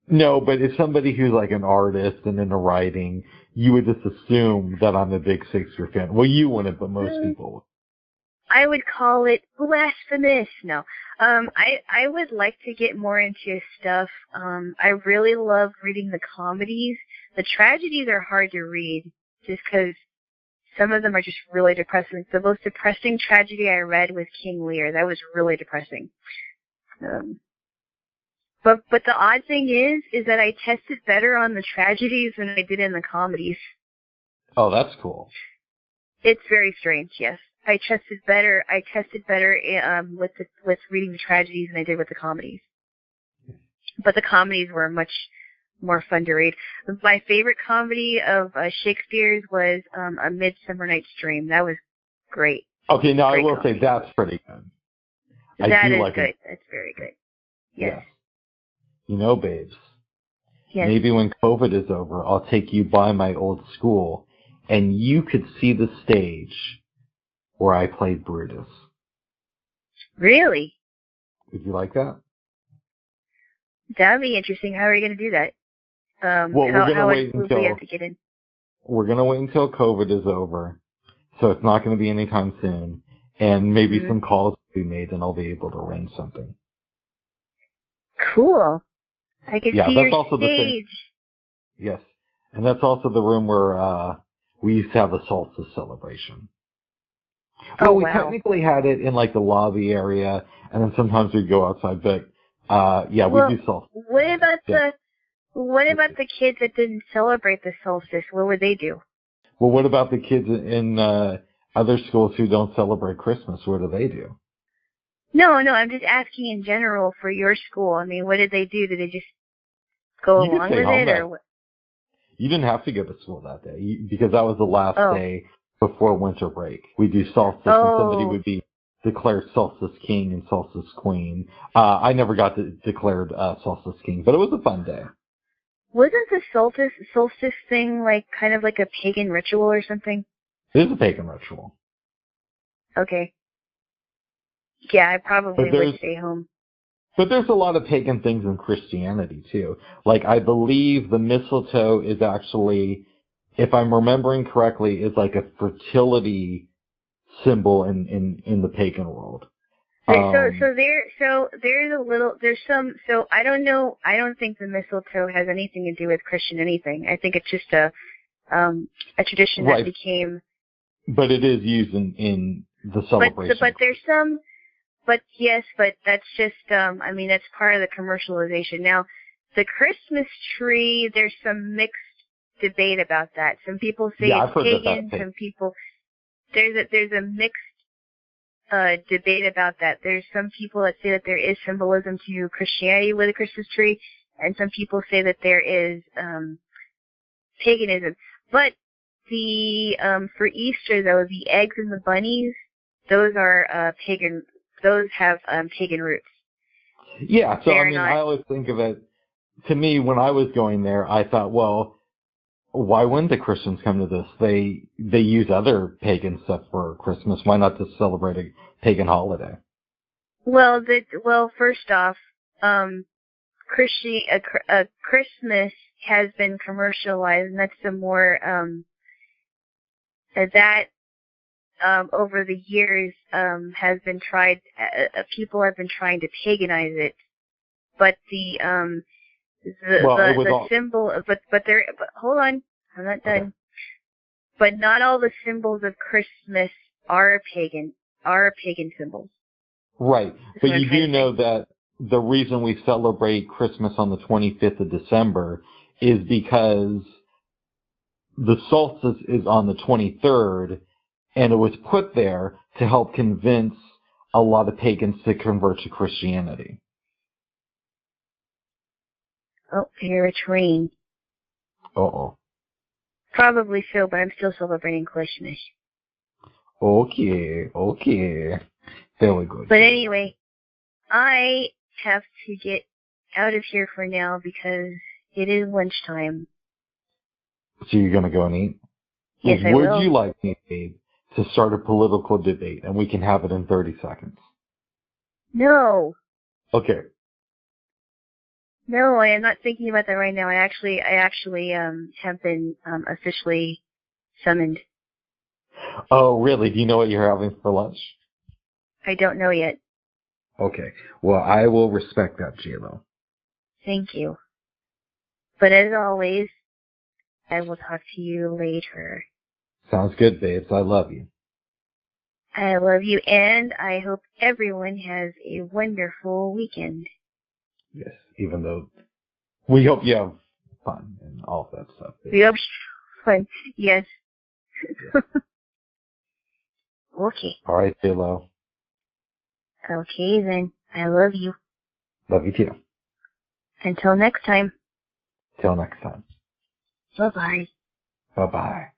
No, but if somebody who's like an artist and into writing, you would just assume that I'm a big Shakespeare fan. Well, you wouldn't, but most people would. I would call it blasphemous. No. I would like to get more into his stuff. I really love reading the comedies. The tragedies are hard to read just because some of them are just really depressing. The most depressing tragedy I read was King Lear. That was really depressing. But the odd thing is that I tested better on the tragedies than I did in the comedies. Oh, that's cool. It's very strange, yes. I tested better with reading the tragedies than I did with the comedies. But the comedies were much more fun to read. My favorite comedy of Shakespeare's was A Midsummer Night's Dream. That was great. Okay, now Great I will comedy. say that's pretty good. That is good. That's very good. Yes. Babes. Yes. Maybe when COVID is over, I'll take you by my old school, and you could see the stage where I played Brutus. Really? Would you like that? That would be interesting. How are you going to do that? We're going to wait until we have to get in? We're going to wait until COVID is over, so it's not going to be anytime soon, and maybe some calls will be made, and I'll be able to arrange something. Cool. I can see your also stage. Yes, and that's also the room where we used to have a solstice celebration. Well, we technically had it in like the lobby area, and then sometimes we'd go outside. But we do solstice. What about the kids that didn't celebrate the solstice? What would they do? Well, what about the kids in other schools who don't celebrate Christmas? What do they do? No, I'm just asking in general for your school. I mean, what did they do? Did they just go along with it, or what? You didn't have to go to school that day because that was the last day before winter break. We do solstice, and somebody would be declared solstice king and solstice queen. I never got declared solstice king, but it was a fun day. Wasn't the solstice thing like kind of like a pagan ritual or something? It is a pagan ritual. Okay. Yeah, I probably would stay home. But there's a lot of pagan things in Christianity too. Like I believe the mistletoe is actually, if I'm remembering correctly, is like a fertility symbol in the pagan world. So I don't know. I don't think the mistletoe has anything to do with Christian anything. I think it's just a tradition that became. But it is used in the celebration. But that's just. I mean, that's part of the commercialization. Now, the Christmas tree. There's some mixed debate about that. Some people say it's pagan. Some people. There's a mixed debate about that. There's some people that say that there is symbolism to Christianity with a Christmas tree, and some people say that there is paganism. But the for Easter though, the eggs and the bunnies, those are pagan. Those have pagan roots. Yeah, so They're I mean, not. I always think of it. To me, when I was going there, I thought, well, why wouldn't the Christians come to this? They use other pagan stuff for Christmas. Why not just celebrate a pagan holiday? Well, first off, Christmas has been commercialized, and that's the more that over the years has been tried. People have been trying to paganize it, but the symbol of but hold on, I'm not done. Okay. But not all the symbols of Christmas are pagan symbols. Right, but you do know that the reason we celebrate Christmas on the 25th of December is because the solstice is on the 23rd, and it was put there to help convince a lot of pagans to convert to Christianity. Oh, I hear a train. Uh-oh. Probably so, but I'm still celebrating Christmas. Okay. Very good. But anyway, I have to get out of here for now because it is lunchtime. So you're going to go and eat? Yes, I will. Would you like me, Babe, to start a political debate, and we can have it in 30 seconds? No. Okay. No, I am not thinking about that right now. I actually have been officially summoned. Oh, really? Do you know what you're having for lunch? I don't know yet. Okay. Well, I will respect that, Jaylo. Thank you. But as always, I will talk to you later. Sounds good, babes. I love you. I love you, and I hope everyone has a wonderful weekend. Yes, even though we hope you have fun and all that stuff. We hope you have fun. Yes. Okay. All right, Jaylo. Okay, then. I love you. Love you too. Until next time. Till next time. Bye-bye. Bye-bye.